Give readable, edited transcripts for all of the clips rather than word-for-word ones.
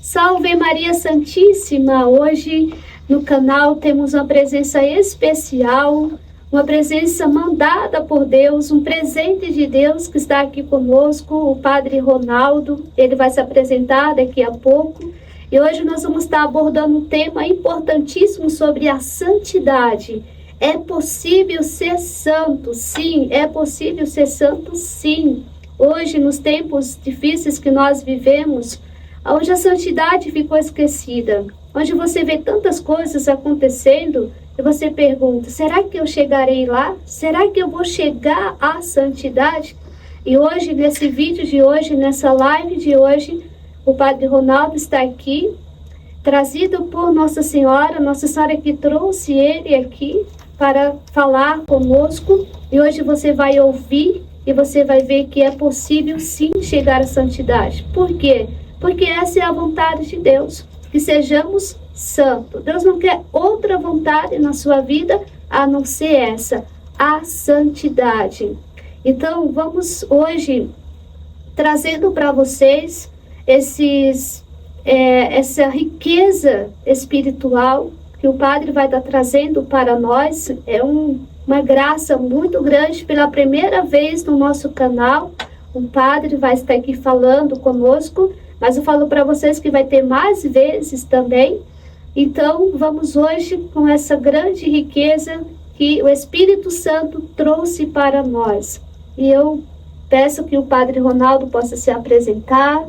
Salve Maria Santíssima! Hoje no canal temos uma presença especial, uma presença mandada por Deus, um presente de Deus que está aqui conosco, o Padre Ronaldo. Ele vai se apresentar daqui a pouco. E hoje nós vamos estar abordando um tema importantíssimo sobre a santidade. É possível ser santo? Sim. É possível ser santo? Sim. Hoje, nos tempos difíceis que nós vivemos, onde a santidade ficou esquecida, onde você vê tantas coisas acontecendo, e você pergunta, será que eu chegarei lá? Será que eu vou chegar à santidade? E hoje, nesse vídeo de hoje, nessa live de hoje, o Padre Ronaldo está aqui, trazido por Nossa Senhora que trouxe ele aqui para falar conosco. E hoje você vai ouvir e você vai ver que é possível sim chegar à santidade. Por quê? Porque essa é a vontade de Deus, que sejamos santos. Deus não quer outra vontade na sua vida a não ser essa, a santidade. Então vamos hoje trazendo para vocês essa riqueza espiritual que o Padre vai estar trazendo para nós. É uma graça muito grande. Pela primeira vez no nosso canal, o Padre vai estar aqui falando conosco, mas eu falo para vocês que vai ter mais vezes também. Então vamos hoje com essa grande riqueza que o Espírito Santo trouxe para nós. E eu peço que o Padre Ronaldo possa se apresentar,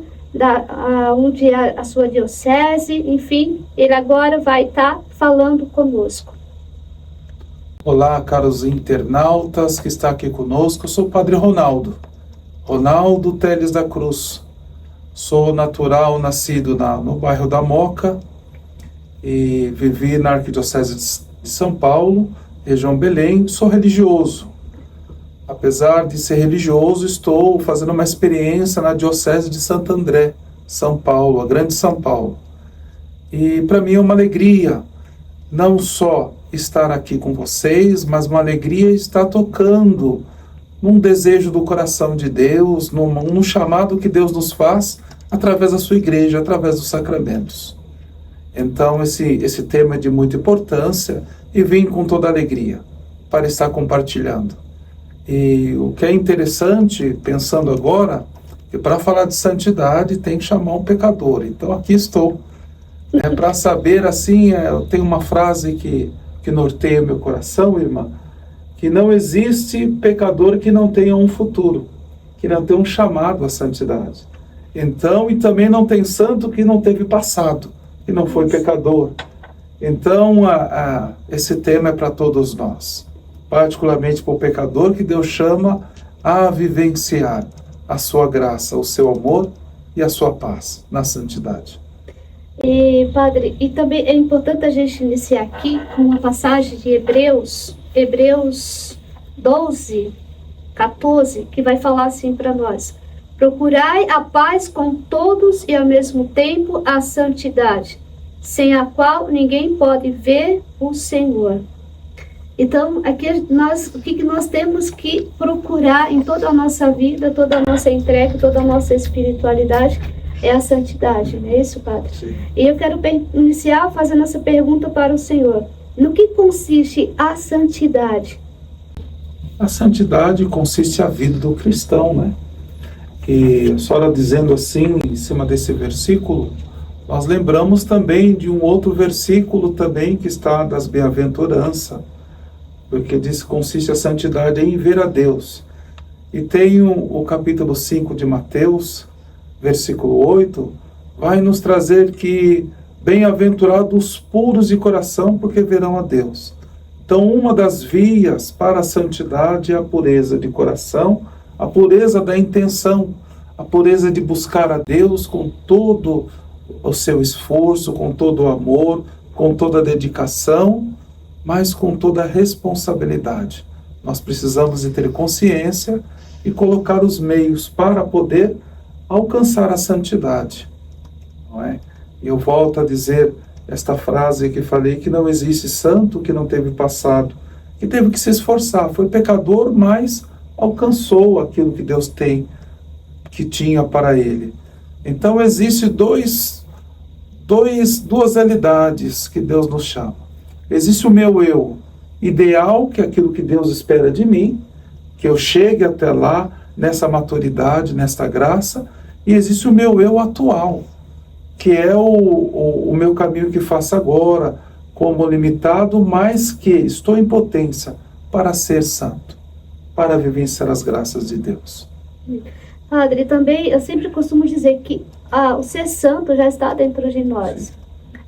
onde é a sua diocese, enfim, ele agora vai estar falando conosco. Olá, caros internautas que está aqui conosco, eu sou o Padre Ronaldo Teles da Cruz. Sou natural, nascido no bairro da Moca e vivi na Arquidiocese de São Paulo, região Belém. Sou religioso. Apesar de ser religioso, estou fazendo uma experiência na Diocese de Santo André, São Paulo, a Grande São Paulo. E para mim é uma alegria, não só estar aqui com vocês, mas uma alegria estar tocando num desejo do coração de Deus, num chamado que Deus nos faz através da sua igreja, através dos sacramentos. Então esse tema é de muita importância e vim com toda alegria para estar compartilhando. E o que é interessante, pensando agora, que para falar de santidade tem que chamar um pecador. Então aqui estou. Para saber, assim, eu tenho uma frase que norteia meu coração, irmã, que não existe pecador que não tenha um futuro, que não tenha um chamado à santidade. Então, e também não tem santo que não teve passado, que não foi pecador. Então, esse tema é para todos nós. Particularmente para o pecador que Deus chama a vivenciar a sua graça, o seu amor e a sua paz na santidade. E, Padre, e também é importante a gente iniciar aqui com uma passagem de Hebreus 12, 14, que vai falar assim para nós: procurai a paz com todos e ao mesmo tempo a santidade, sem a qual ninguém pode ver o Senhor. Então, aqui o que nós temos que procurar em toda a nossa vida, toda a nossa entrega, toda a nossa espiritualidade, é a santidade, não é isso, Padre? Sim. E eu quero iniciar fazendo essa pergunta para o Senhor. No que consiste a santidade? A santidade consiste a vida do cristão, né? E a senhora dizendo assim, em cima desse versículo, nós lembramos também de um outro versículo também que está das bem-aventuranças, porque diz que consiste a santidade em ver a Deus. E tem o capítulo 5 de Mateus, versículo 8, vai nos trazer que bem-aventurados os puros de coração, porque verão a Deus. Então, uma das vias para a santidade é a pureza de coração, a pureza da intenção, a pureza de buscar a Deus com todo o seu esforço, com todo o amor, com toda a dedicação, mas com toda a responsabilidade. Nós precisamos de ter consciência e colocar os meios para poder alcançar a santidade. Não é? Eu volto a dizer esta frase que falei, que não existe santo que não teve passado, que teve que se esforçar, foi pecador, mas alcançou aquilo que Deus tinha para ele. Então existe dois duas realidades que Deus nos chama. Existe o meu eu ideal, que é aquilo que Deus espera de mim, que eu chegue até lá, nessa maturidade, nesta graça, e existe o meu eu atual, que é o meu caminho que faço agora, como limitado, mas que estou em potência para ser santo, para vivenciar as graças de Deus. Padre, também eu sempre costumo dizer que o ser santo já está dentro de nós. Sim.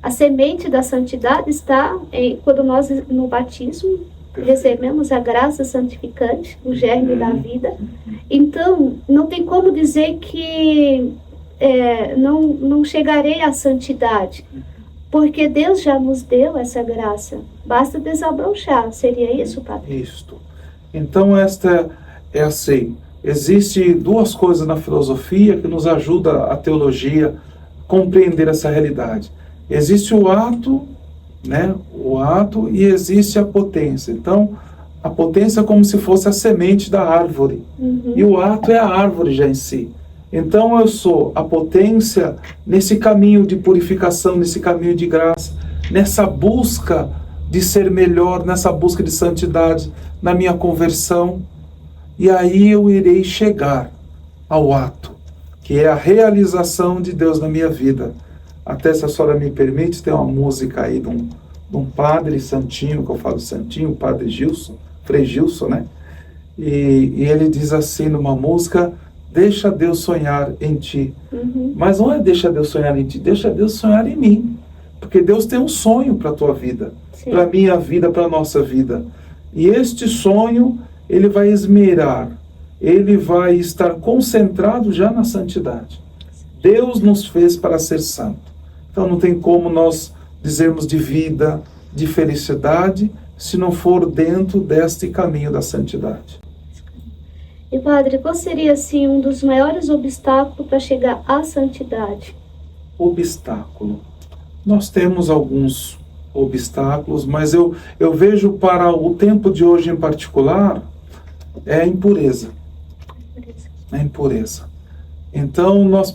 A semente da santidade está quando nós, no batismo, recebemos a graça santificante, o germe da vida. Então, não tem como dizer que não chegarei à santidade, porque Deus já nos deu essa graça. Basta desabrochar. Seria isso, Padre? Isto. Então, esta é assim. Existem duas coisas na filosofia que nos ajudam a teologia a compreender essa realidade. Existe o ato, né? O ato, e existe a potência. Então, a potência é como se fosse a semente da árvore. E o ato é a árvore já em si. Então, eu sou a potência nesse caminho de purificação, nesse caminho de graça, nessa busca de ser melhor, nessa busca de santidade, na minha conversão. E aí eu irei chegar ao ato, que é a realização de Deus na minha vida. Até, se a senhora me permite, tem uma música aí de um padre santinho, que eu falo santinho, o padre Gilson, Frei Gilson, né? E ele diz assim numa música: deixa Deus sonhar em ti. Mas não é deixa Deus sonhar em ti, deixa Deus sonhar em mim. Porque Deus tem um sonho para a tua vida, para a minha vida, para a nossa vida. E este sonho, ele vai esmerar, ele vai estar concentrado já na santidade. Deus nos fez para ser santo. Então não tem como nós dizermos de vida, de felicidade, se não for dentro deste caminho da santidade. E Padre, qual seria assim um dos maiores obstáculos para chegar à santidade? Obstáculo. Nós temos alguns obstáculos, mas eu vejo para o tempo de hoje em particular, é a impureza. É a impureza. Então nós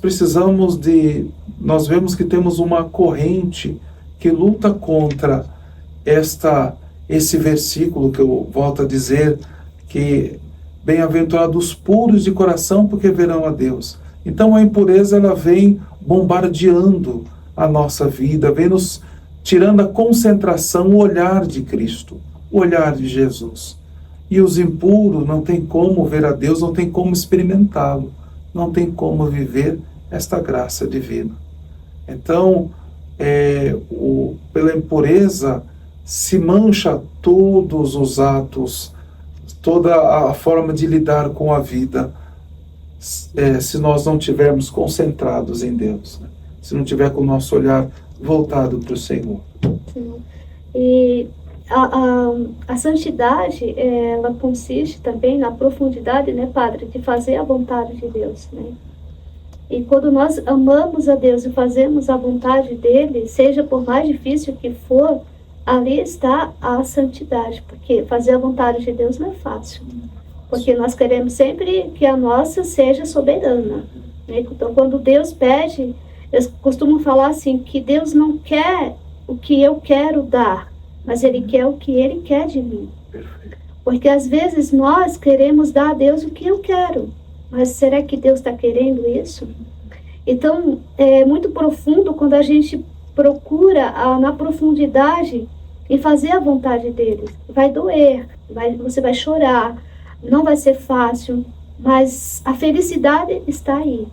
nós vemos que temos uma corrente que luta contra esse versículo que eu volto a dizer, que bem-aventurados os puros de coração, porque verão a Deus. Então a impureza, ela vem bombardeando a nossa vida, vem nos tirando a concentração, o olhar de Cristo, o olhar de Jesus. E os impuros não tem como ver a Deus, não tem como experimentá-lo, não tem como viver esta graça divina. Então, pela impureza se mancha todos os atos, toda a forma de lidar com a vida, se nós não estivermos concentrados em Deus, né? Se não tiver com o nosso olhar voltado para o Senhor. Sim. E a santidade, ela consiste também na profundidade, né, Padre, de fazer a vontade de Deus, né? E quando nós amamos a Deus e fazemos a vontade dele, seja por mais difícil que for, ali está a santidade, porque fazer a vontade de Deus não é fácil, porque nós queremos sempre que a nossa seja soberana, né? Então, quando Deus pede, eu costumo falar assim, que Deus não quer o que eu quero dar, mas Ele quer o que Ele quer de mim. Porque às vezes nós queremos dar a Deus o que eu quero, mas será que Deus está querendo isso? Então, é muito profundo quando a gente procura na profundidade e fazer a vontade dele. Vai doer, você vai chorar, não vai ser fácil, mas a felicidade está aí,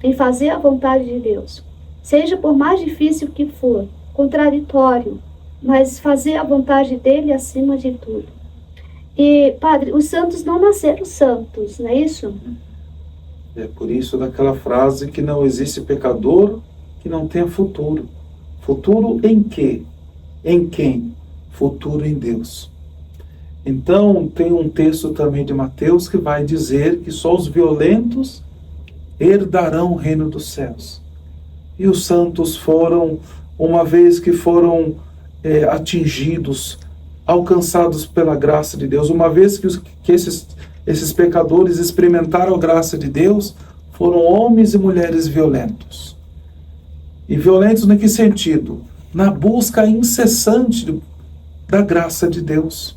em fazer a vontade de Deus. Seja por mais difícil que for, contraditório, mas fazer a vontade dele acima de tudo. E, Padre, os santos não nasceram santos, não é isso? É por isso daquela frase que não existe pecador que não tenha futuro. Futuro em quê? Em quem? Futuro em Deus. Então, tem um texto também de Mateus que vai dizer que só os violentos herdarão o reino dos céus. E os santos foram, uma vez que foram atingidos, alcançados pela graça de Deus, uma vez que esses pecadores experimentaram a graça de Deus, foram homens e mulheres violentos. E violentos em que sentido? Na busca incessante da graça de Deus.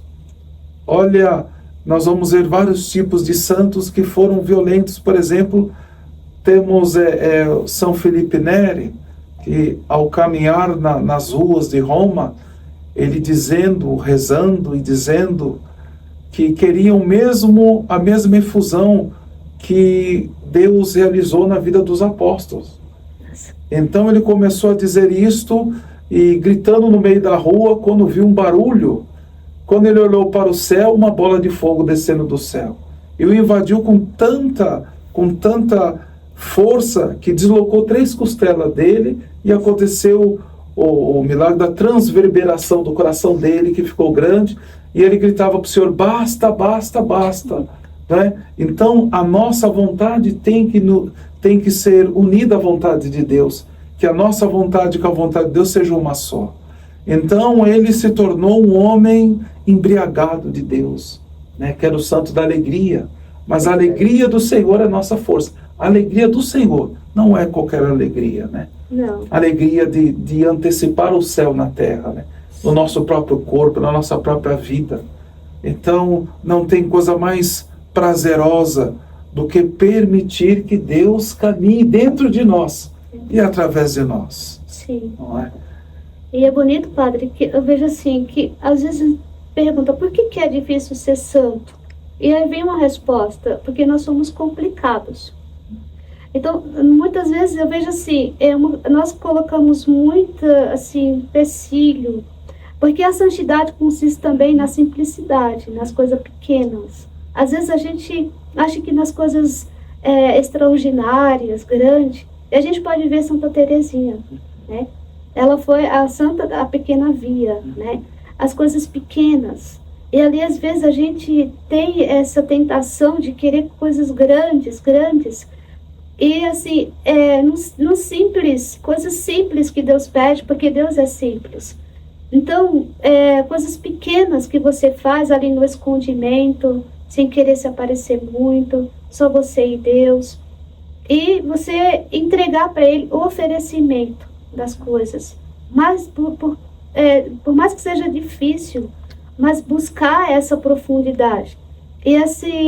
Olha, nós vamos ver vários tipos de santos que foram violentos. Por exemplo, temos São Felipe Neri, que ao caminhar nas ruas de Roma, ele rezando e dizendo que queriam a mesma efusão que Deus realizou na vida dos apóstolos. Então ele começou a dizer isto e gritando no meio da rua quando viu um barulho. Quando ele olhou para o céu, uma bola de fogo descendo do céu. E o invadiu com tanta força que deslocou 3 costelas dele e aconteceu o milagre da transverberação do coração dele, que ficou grande, e ele gritava para o Senhor: basta, basta, basta. Né? Então a nossa vontade tem que ser unida à vontade de Deus, que a nossa vontade com a vontade de Deus seja uma só. Então ele se tornou um homem embriagado de Deus, né? Que era o santo da alegria. Mas a alegria do Senhor é a nossa força. A alegria do Senhor não é qualquer alegria, né? Não. A alegria de antecipar o céu na terra, né? No nosso próprio corpo, na nossa própria vida. Então não tem coisa mais prazerosa do que permitir que Deus caminhe dentro de nós e através de nós. Sim. Não é? E é bonito, padre, que eu vejo assim, que às vezes pergunta por que é difícil ser santo? E aí vem uma resposta: porque nós somos complicados. Então, muitas vezes eu vejo assim, nós colocamos muita, assim, empecilho, porque a santidade consiste também na simplicidade, nas coisas pequenas. Às vezes a gente acha que nas coisas extraordinárias, grandes, e a gente pode ver Santa Teresinha, né? Ela foi a santa da pequena via, né? As coisas pequenas. E ali, às vezes, a gente tem essa tentação de querer coisas grandes. E, assim, no simples, coisas simples que Deus pede, porque Deus é simples. Então, coisas pequenas que você faz ali no escondimento, sem querer se aparecer muito, só você e Deus. E você entregar para Ele o oferecimento das coisas. Mas, por mais que seja difícil, mas buscar essa profundidade. E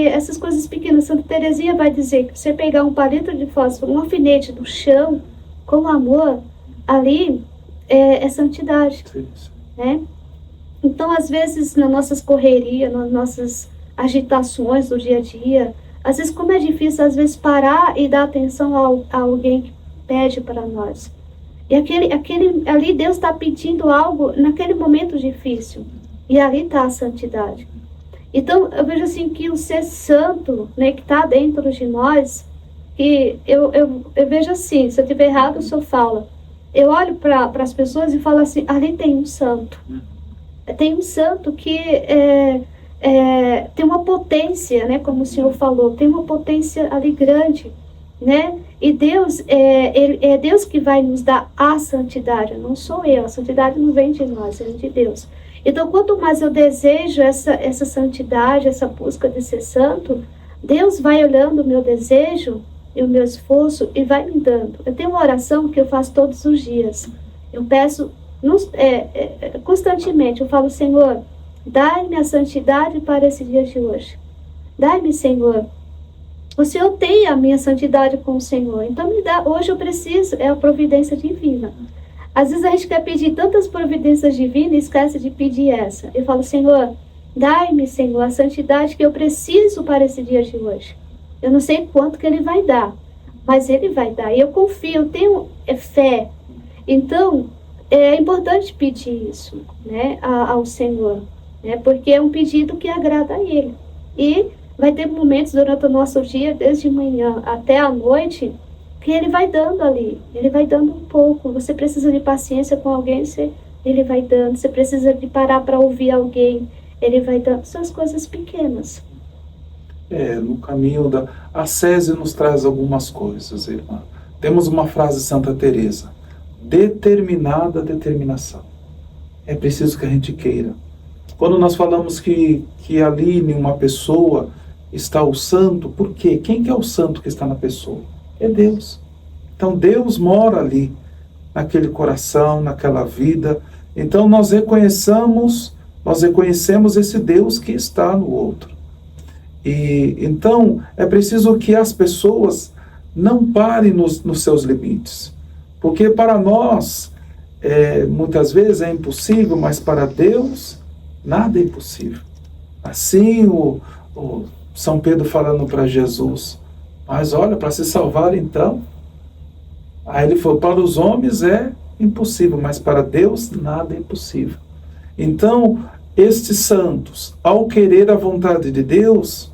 essas coisas pequenas, Santa Teresinha vai dizer que você pegar um palito de fósforo, um alfinete do chão, com amor, ali é santidade. Né? Então, às vezes, nas nossas correrias, nas nossas agitações do dia a dia, às vezes, como é difícil, às vezes, parar e dar atenção a alguém que pede para nós. E ali Deus está pedindo algo naquele momento difícil. E ali está a santidade. Então, eu vejo assim que o ser santo, né, que está dentro de nós, que eu vejo assim, se eu estiver errado, o senhor fala. Eu olho para as pessoas e falo assim: ali tem um santo. Tem um santo que tem uma potência, né, como o senhor falou, tem uma potência ali grande, né? E Deus, é Deus que vai nos dar a santidade, não sou eu. A santidade não vem de nós, vem de Deus. Então, quanto mais eu desejo essa santidade, essa busca de ser santo, Deus vai olhando o meu desejo e o meu esforço e vai me dando. Eu tenho uma oração que eu faço todos os dias. Eu peço constantemente, eu falo: Senhor, dai-me a santidade para esse dia de hoje. Dai-me, Senhor. O Senhor tem a minha santidade com o Senhor. Então me dá, hoje eu preciso, é a providência divina. Às vezes a gente quer pedir tantas providências divinas e esquece de pedir essa. Eu falo: Senhor, dai-me, Senhor, a santidade que eu preciso para esse dia de hoje. Eu não sei quanto que Ele vai dar, mas Ele vai dar. E eu confio, eu tenho fé. Então, é importante pedir isso, né, ao Senhor, né, porque é um pedido que agrada a Ele. E vai ter momentos durante o nosso dia, desde manhã até a noite, que Ele vai dando ali. Ele vai dando um pouco. Você precisa de paciência com alguém, Ele vai dando. Você precisa de parar para ouvir alguém, Ele vai dando. São as coisas pequenas. No caminho da... A Césia nos traz algumas coisas, irmã. Temos uma frase de Santa Teresa: determinada determinação. É preciso que a gente queira. Quando nós falamos que ali em uma pessoa está o santo, por quê? Quem que é o santo que está na pessoa? É Deus. Então Deus mora ali. naquele coração, naquela vida. Então nós reconhecemos esse Deus que está no outro. E então é preciso que as pessoas não parem nos seus limites, porque para nós muitas vezes é impossível, mas para Deus nada é impossível. Assim o São Pedro falando para Jesus, mas olha, para se salvar então, aí ele falou, para os homens é impossível, mas para Deus nada é impossível. Então, estes santos, ao querer a vontade de Deus,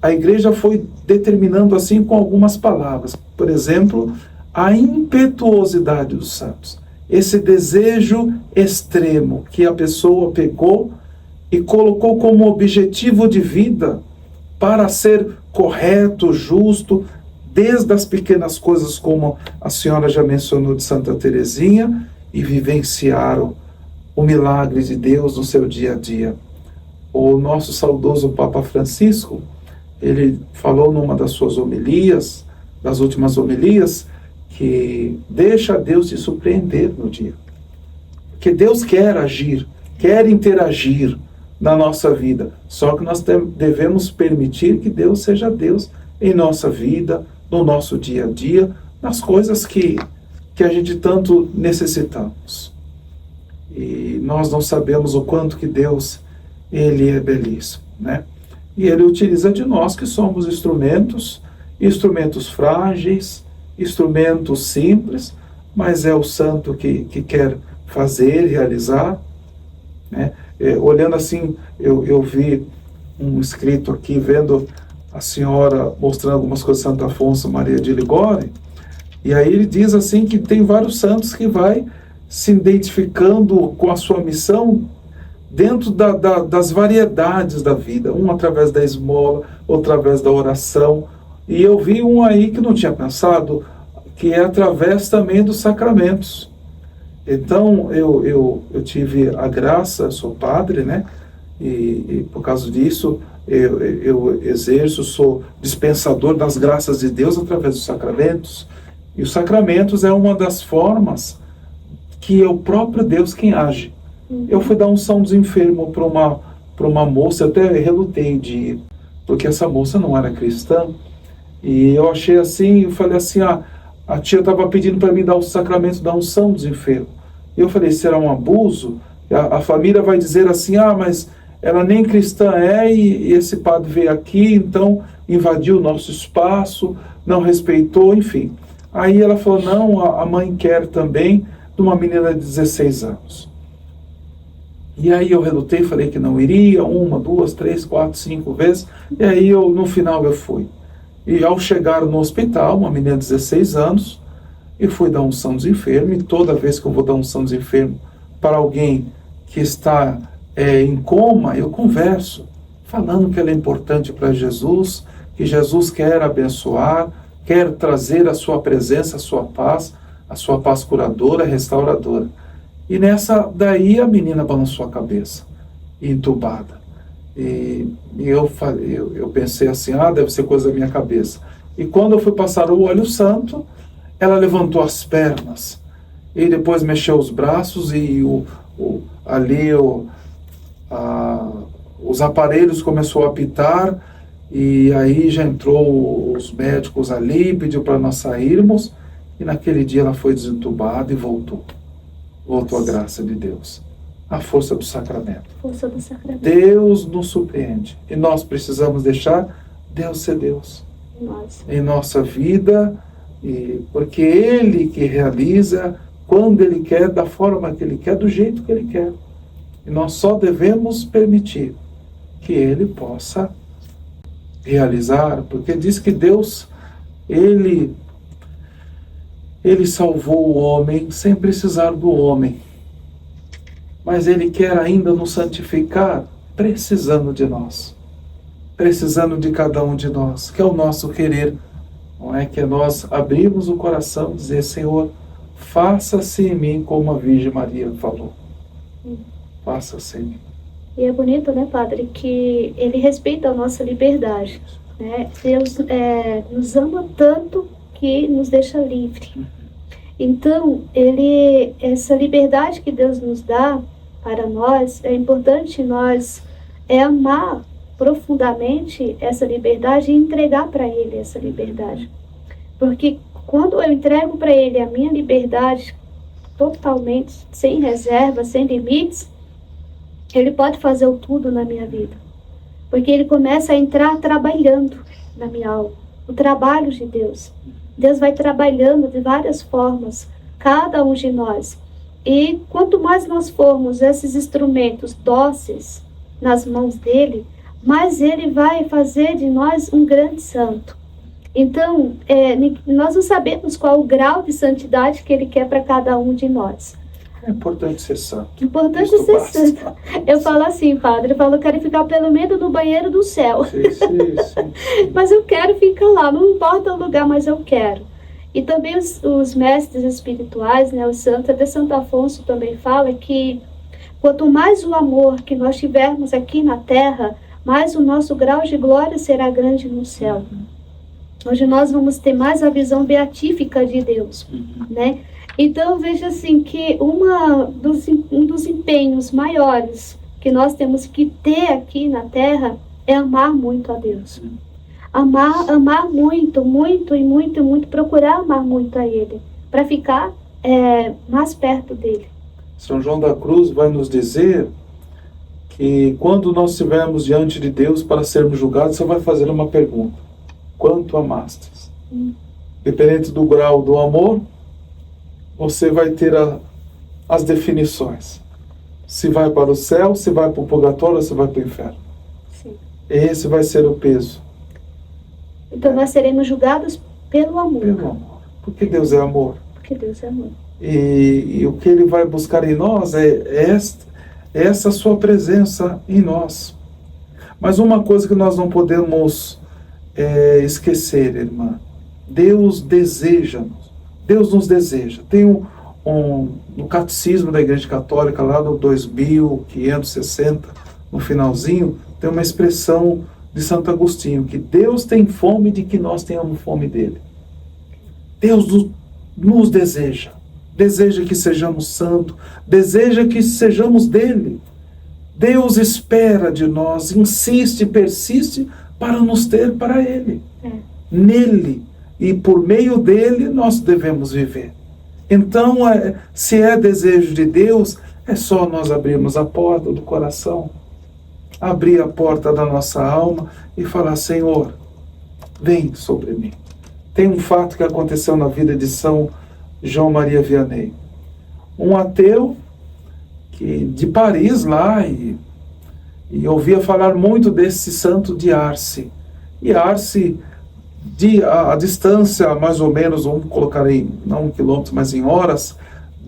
a igreja foi determinando assim com algumas palavras. Por exemplo, a impetuosidade dos santos. Esse desejo extremo que a pessoa pegou e colocou como objetivo de vida para ser correto, justo, desde as pequenas coisas, como a senhora já mencionou de Santa Teresinha, e vivenciaram o milagre de Deus no seu dia a dia. O nosso saudoso Papa Francisco, ele falou numa das suas homilias, das últimas homilias, que deixa Deus te surpreender no dia. Porque Deus quer agir, quer interagir na nossa vida. Só que nós devemos permitir que Deus seja Deus em nossa vida, no nosso dia a dia, nas coisas que a gente tanto necessitamos. E nós não sabemos o quanto que Deus, Ele é belíssimo, né? E Ele utiliza de nós que somos instrumentos frágeis, instrumentos simples, mas é o santo que quer fazer, realizar, né? Olhando assim, eu vi um escrito aqui, vendo a senhora mostrando algumas coisas de Santo Afonso Maria de Ligório, e aí ele diz assim que tem vários santos que vai se identificando com a sua missão dentro das variedades da vida, um através da esmola, outro através da oração, e eu vi um aí que não tinha pensado, que é através também dos sacramentos. Então eu tive a graça, sou padre, né? E por causa disso eu exerço, sou dispensador das graças de Deus através dos sacramentos. E os sacramentos é uma das formas que é o próprio Deus quem age. Eu fui dar unção dos enfermos para uma moça, eu até relutei de ir, porque essa moça não era cristã, e eu achei assim, eu falei assim, a tia estava pedindo para mim dar o sacramento da unção dos enfermos. E eu falei, será um abuso? A família vai dizer assim, mas ela nem cristã é, e esse padre veio aqui, então invadiu o nosso espaço, não respeitou, enfim. Aí ela falou, não, a mãe quer também, de uma menina de 16 anos. E aí eu relutei, falei que não iria, 1, 2, 3, 4, 5 vezes, e aí no final eu fui. E ao chegar no hospital, uma menina de 16 anos, eu fui dar unção dos enfermos, e toda vez que eu vou dar unção dos enfermos para alguém que está em coma, eu converso, falando que ela é importante para Jesus, que Jesus quer abençoar, quer trazer a sua presença, a sua paz curadora, restauradora. E daí a menina balançou a cabeça, entubada. E eu pensei assim, deve ser coisa da minha cabeça. E quando eu fui passar o óleo santo, ela levantou as pernas, e depois mexeu os braços, e os aparelhos começou a apitar, e aí já entrou os médicos ali, pediu para nós sairmos, e naquele dia ela foi desentubada e voltou a graça de Deus, a força do sacramento. Deus nos surpreende, e nós precisamos deixar Deus ser Deus em nossa vida, porque Ele que realiza quando Ele quer, da forma que Ele quer, do jeito que Ele quer. E nós só devemos permitir que Ele possa realizar, porque diz que Deus, Ele salvou o homem sem precisar do homem. Mas Ele quer ainda nos santificar, precisando de nós. Precisando de cada um de nós, que é o nosso querer. Não é que nós abrimos o coração e dizer, Senhor, faça-se em mim como a Virgem Maria falou. Faça-se em mim. E é bonito, né, Padre, que Ele respeita a nossa liberdade, né? Deus nos ama tanto que nos deixa livre. Então, essa liberdade que Deus nos dá para nós, é importante nós amar profundamente essa liberdade e entregar para Ele essa liberdade. Porque quando eu entrego para Ele a minha liberdade totalmente, sem reserva, sem limites, Ele pode fazer o tudo na minha vida. Porque Ele começa a entrar trabalhando na minha alma. O trabalho de Deus. Deus vai trabalhando de várias formas, cada um de nós. E quanto mais nós formos esses instrumentos dóceis nas mãos dele, mais ele vai fazer de nós um grande santo. Então, nós não sabemos qual o grau de santidade que ele quer para cada um de nós. É importante ser santo. Importante ser santo. Eu falo assim, padre, eu falo, eu quero ficar pelo menos no banheiro do céu. Sim. Mas eu quero ficar lá, não importa o lugar, mas eu quero. E também os mestres espirituais, né, os santos, até Santo Afonso também fala que quanto mais o amor que nós tivermos aqui na terra, mais o nosso grau de glória será grande no céu. Hoje nós vamos ter mais a visão beatífica de Deus, né? Então, veja assim, que um dos empenhos maiores que nós temos que ter aqui na Terra é amar muito a Deus. Amar muito, muito e muito e muito, procurar amar muito a Ele, para ficar mais perto dEle. São João da Cruz vai nos dizer que quando nós estivermos diante de Deus para sermos julgados, você vai fazer uma pergunta: quanto amastes? Dependente do grau do amor, você vai ter as definições. Se vai para o céu, se vai para o purgatório ou se vai para o inferno. Sim. Esse vai ser o peso. Então nós seremos julgados pelo amor. Pelo amor. Porque Deus é amor. Porque Deus é amor. E o que Ele vai buscar em nós é essa sua presença em nós. Mas uma coisa que nós não podemos esquecer, irmã: Deus deseja-nos. Deus nos deseja. Tem no Catecismo da Igreja Católica, lá no 2560, no finalzinho, tem uma expressão de Santo Agostinho, que Deus tem fome de que nós tenhamos fome dele. Deus nos deseja. Deseja que sejamos santos. Deseja que sejamos dele. Deus espera de nós, insiste, persiste para nos ter para ele. Nele. E por meio dele nós devemos viver. Então, se é desejo de Deus, é só nós abrirmos a porta do coração, abrir a porta da nossa alma e falar: Senhor, vem sobre mim. Tem um fato que aconteceu na vida de São João Maria Vianney. Um ateu de Paris lá, e ouvia falar muito desse santo de Arce. E Arce, a distância mais ou menos, vamos colocar aí, não 1 quilômetro, mas em horas,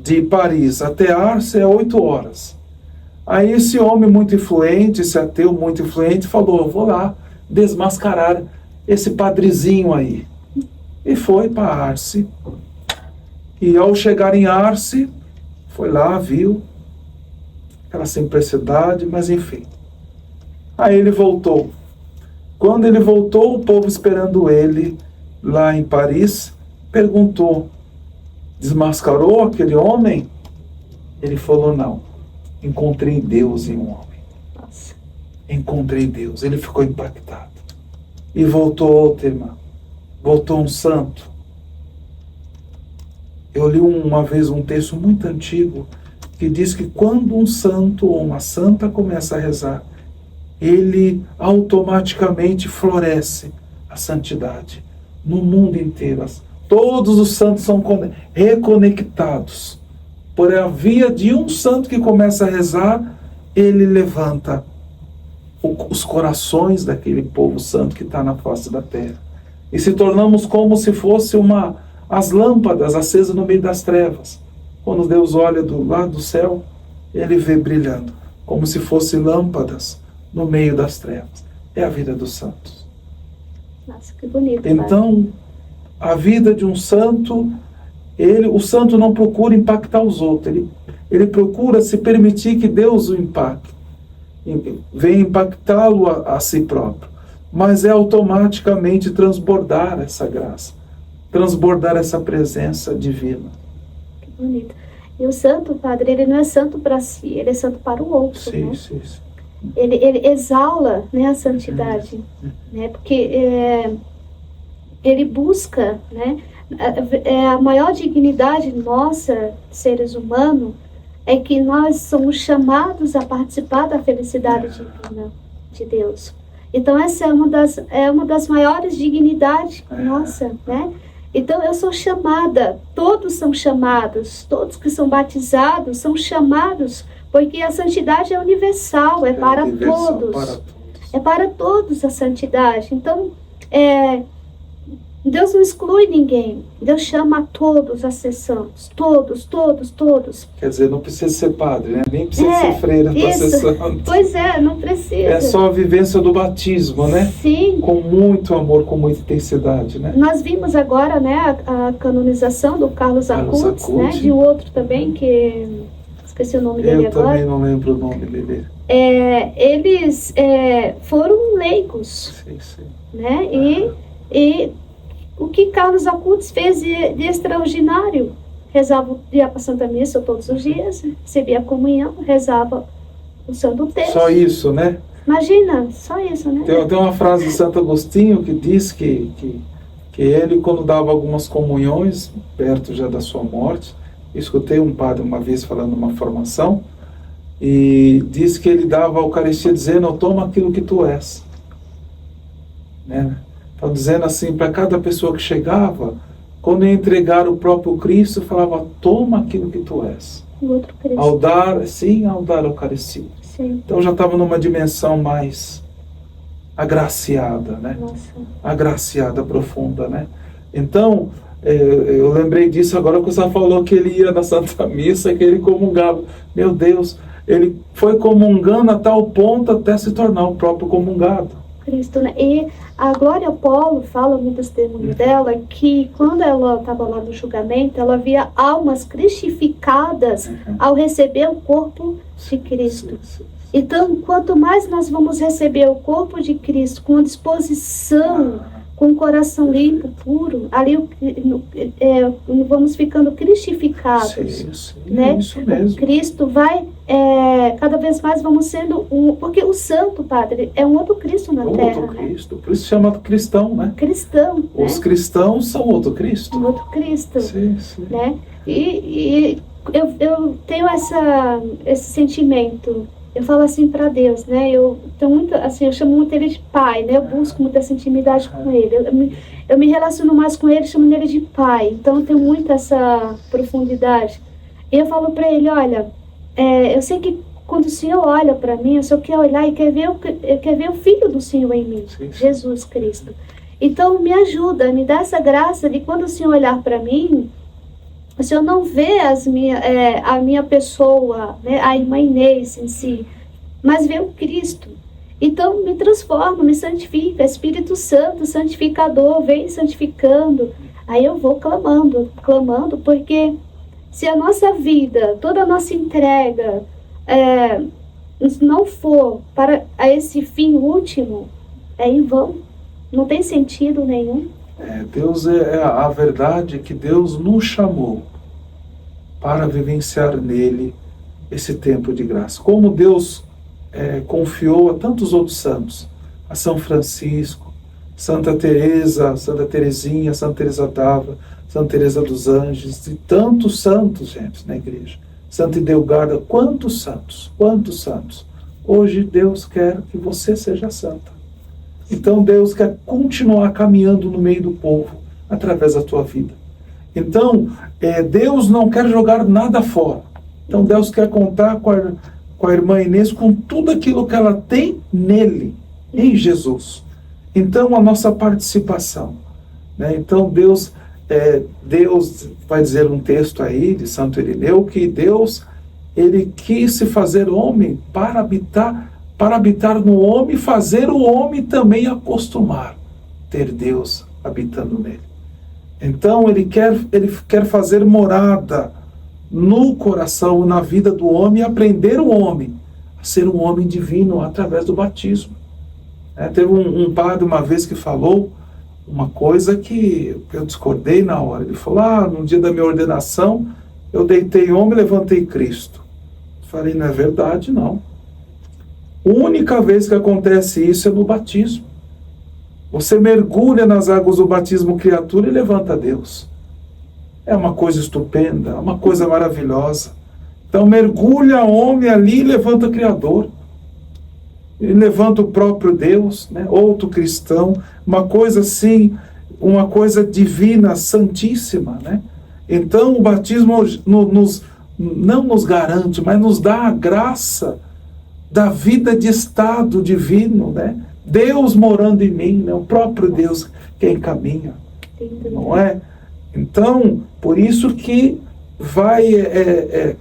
de Paris até Arce é 8 horas. Aí esse homem muito influente, esse ateu muito influente, falou: eu vou lá desmascarar esse padrezinho aí. E foi para Arce. E ao chegar em Arce, foi lá, viu aquela simplicidade, mas enfim. Aí ele voltou. Quando ele voltou, o povo esperando ele lá em Paris perguntou: desmascarou aquele homem? Ele falou: não, encontrei Deus em um homem. Nossa. Encontrei Deus. Ele ficou impactado. E voltou outra irmã. Voltou um santo. Eu li uma vez um texto muito antigo que diz que quando um santo ou uma santa começa a rezar, ele automaticamente floresce a santidade no mundo inteiro. Todos os santos são reconectados. Por a via de um santo que começa a rezar, ele levanta os corações daquele povo santo que está na face da terra. E se tornamos como se fosse as lâmpadas acesas no meio das trevas. Quando Deus olha do lado do céu, ele vê brilhando, como se fossem lâmpadas no meio das trevas. É a vida dos santos. Nossa, que bonito. Então, a vida de um santo, o santo não procura impactar os outros, ele procura se permitir que Deus o impacte, vem impactá-lo a si próprio, mas é automaticamente transbordar essa graça, transbordar essa presença divina. Bonito. E o santo, padre, ele não é santo para si, ele é santo para o outro, Sim, né? sim, sim. Ele exala, né, a santidade, né? Porque ele busca, né? A maior dignidade nossa, seres humanos, é que nós somos chamados a participar da felicidade divina de Deus. Então essa é uma das maiores dignidades nossa, né? Então eu sou chamada, todos são chamados, todos que são batizados são chamados, porque a santidade é universal, é para todos. É para todos a santidade. Então, Deus não exclui ninguém. Deus chama a todos a ser santos. Todos, todos, todos. Quer dizer, não precisa ser padre, né? Nem precisa ser freira para ser santo. Pois é, não precisa. É só a vivência do batismo, né? Sim. Com muito amor, com muita intensidade, né? Nós vimos agora, né, a canonização do Carlos Acutis, né? De outro também, que... esqueci o nome dele agora. Eu também não lembro o nome dele. Eles foram leigos. Sim, sim. Né? E o que Carlos Acutis fez de extraordinário? Rezava, ia para a Santa Missa todos os dias, recebia a comunhão, rezava o Santo Terço. Só isso, né? Imagina, só isso, né? Tem uma frase de Santo Agostinho que diz que ele, quando dava algumas comunhões, perto já da sua morte, escutei um padre uma vez falando numa formação, e diz que ele dava a Eucaristia dizendo: toma aquilo que tu és. Né? Então, dizendo assim, para cada pessoa que chegava, quando ia entregar o próprio Cristo, falava: toma aquilo que tu és. O outro Cristo. Ao dar a Eucaristia. Sim. Então já estava numa dimensão mais agraciada, né? Nossa. Agraciada, profunda, né? Então, eu lembrei disso agora que você falou que ele ia na Santa Missa, que ele comungava. Meu Deus, ele foi comungando a tal ponto até se tornar o próprio comungado. Cristo, né? E a Glória Polo fala no testemunho dela que quando ela estava lá no julgamento, ela via almas cristificadas ao receber o corpo de Cristo. Então, quanto mais nós vamos receber o corpo de Cristo com disposição, com o coração limpo, puro, ali vamos ficando cristificados. Sim, né? Isso mesmo. Cristo vai, cada vez mais vamos sendo porque o Santo, Padre, é um outro Cristo na Terra. Outro Cristo, por isso chama cristão, né? Cristão. Os cristãos são outro Cristo. Um outro Cristo. Sim. Né? E eu tenho esse sentimento. Eu falo assim para Deus, né? Eu tenho muito, assim, eu chamo muito ele de pai, né? Eu busco muita essa intimidade com ele. Eu me relaciono mais com ele, chamo ele de pai. Então eu tenho muito essa profundidade. E eu falo para ele: olha, eu sei que quando o Senhor olha para mim, o Senhor quer olhar e quer ver o Filho do Senhor em mim, Sim. Jesus Cristo. Então me ajuda, me dá essa graça de quando o Senhor olhar para mim, o Senhor não vê a minha pessoa, né, a irmã Inês em si, mas vê o Cristo. Então me transforma, me santifica, Espírito Santo, santificador, vem santificando. Aí eu vou clamando, porque se a nossa vida, toda a nossa entrega não for para esse fim último, é em vão, não tem sentido nenhum. Deus a verdade é que Deus nos chamou para vivenciar nele esse tempo de graça. Como Deus confiou a tantos outros santos, a São Francisco, Santa Teresa, Santa Teresinha, Santa Teresa d'Ávila, Santa Teresa dos Anjos, e tantos santos, gente, na igreja. Santa Idelgarda, quantos santos, quantos santos. Hoje Deus quer que você seja santa. Então Deus quer continuar caminhando no meio do povo, através da tua vida. Então, Deus não quer jogar nada fora. Então Deus quer contar com a irmã Inês, com tudo aquilo que ela tem nele, em Jesus. Então, a nossa participação. Né? Então Deus vai dizer um texto aí de Santo Irineu, que Deus, ele quis se fazer homem para habitar no homem, fazer o homem também acostumar ter Deus habitando nele. Então ele quer fazer morada no coração, na vida do homem, e aprender o homem a ser um homem divino através do batismo. Teve um padre uma vez que falou uma coisa que eu discordei na hora. Ele falou: no dia da minha ordenação, eu deitei homem e levantei Cristo. Falei, não é verdade, não. A única vez que acontece isso é no batismo. Você mergulha nas águas do batismo, criatura, e levanta Deus. É uma coisa estupenda, uma coisa maravilhosa. Então mergulha homem ali e levanta o Criador. Ele levanta o próprio Deus, né? Outro cristão, uma coisa assim, uma coisa divina, santíssima, né? Então o batismo não nos garante, mas nos dá a graça da vida de estado divino, né? Deus morando em mim, né? O próprio Deus que encaminha, não é? Então, por isso que vai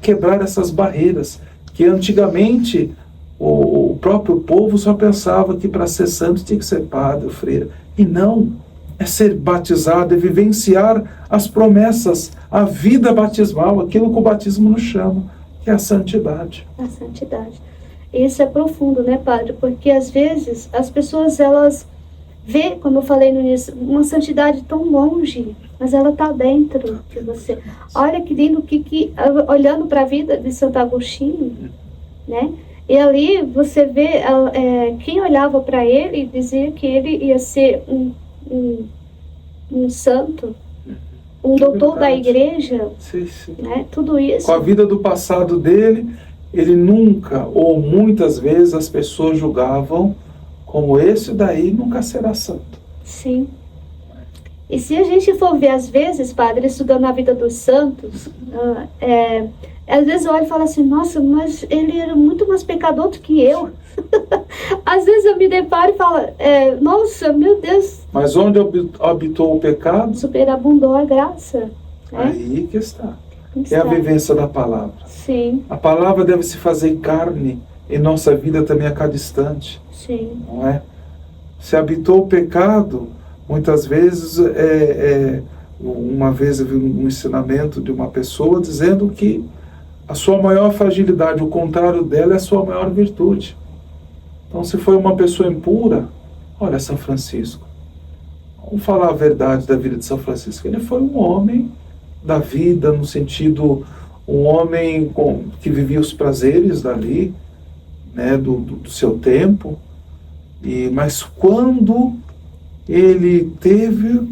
quebrar essas barreiras, que antigamente o próprio povo só pensava que para ser santo tinha que ser padre, freira. E não, é ser batizado, é vivenciar as promessas, a vida batismal, aquilo que o batismo nos chama, que é a santidade. A santidade. Isso é profundo, né, padre? Porque às vezes as pessoas, elas vê, como eu falei no início, uma santidade tão longe, mas ela está dentro de você. Olha que lindo, olhando para a vida de Santo Agostinho, né? E ali você vê quem olhava para ele dizia que ele ia ser um santo, um doutor da igreja, sim, sim. Né? Tudo isso. Com a vida do passado dele, ele nunca, ou muitas vezes, as pessoas julgavam como esse daí nunca será santo. Sim. E se a gente for ver, às vezes, padre, estudando a vida dos santos, às vezes eu olho e falo assim, nossa, mas ele era muito mais pecador do que eu. Às vezes eu me deparo e falo, nossa, meu Deus. Mas onde habitou o pecado? Superabundou a graça. Aí que está. É a vivência da palavra. Sim. A palavra deve se fazer carne em nossa vida também a cada instante. Sim. Não é? Se habitou o pecado, muitas vezes, uma vez eu vi um ensinamento de uma pessoa dizendo que a sua maior fragilidade, o contrário dela, é a sua maior virtude. Então, se foi uma pessoa impura, olha São Francisco. Vamos falar a verdade da vida de São Francisco. Ele foi um homem da vida, no sentido, um homem que vivia os prazeres dali, né, do seu tempo. Mas quando ele teve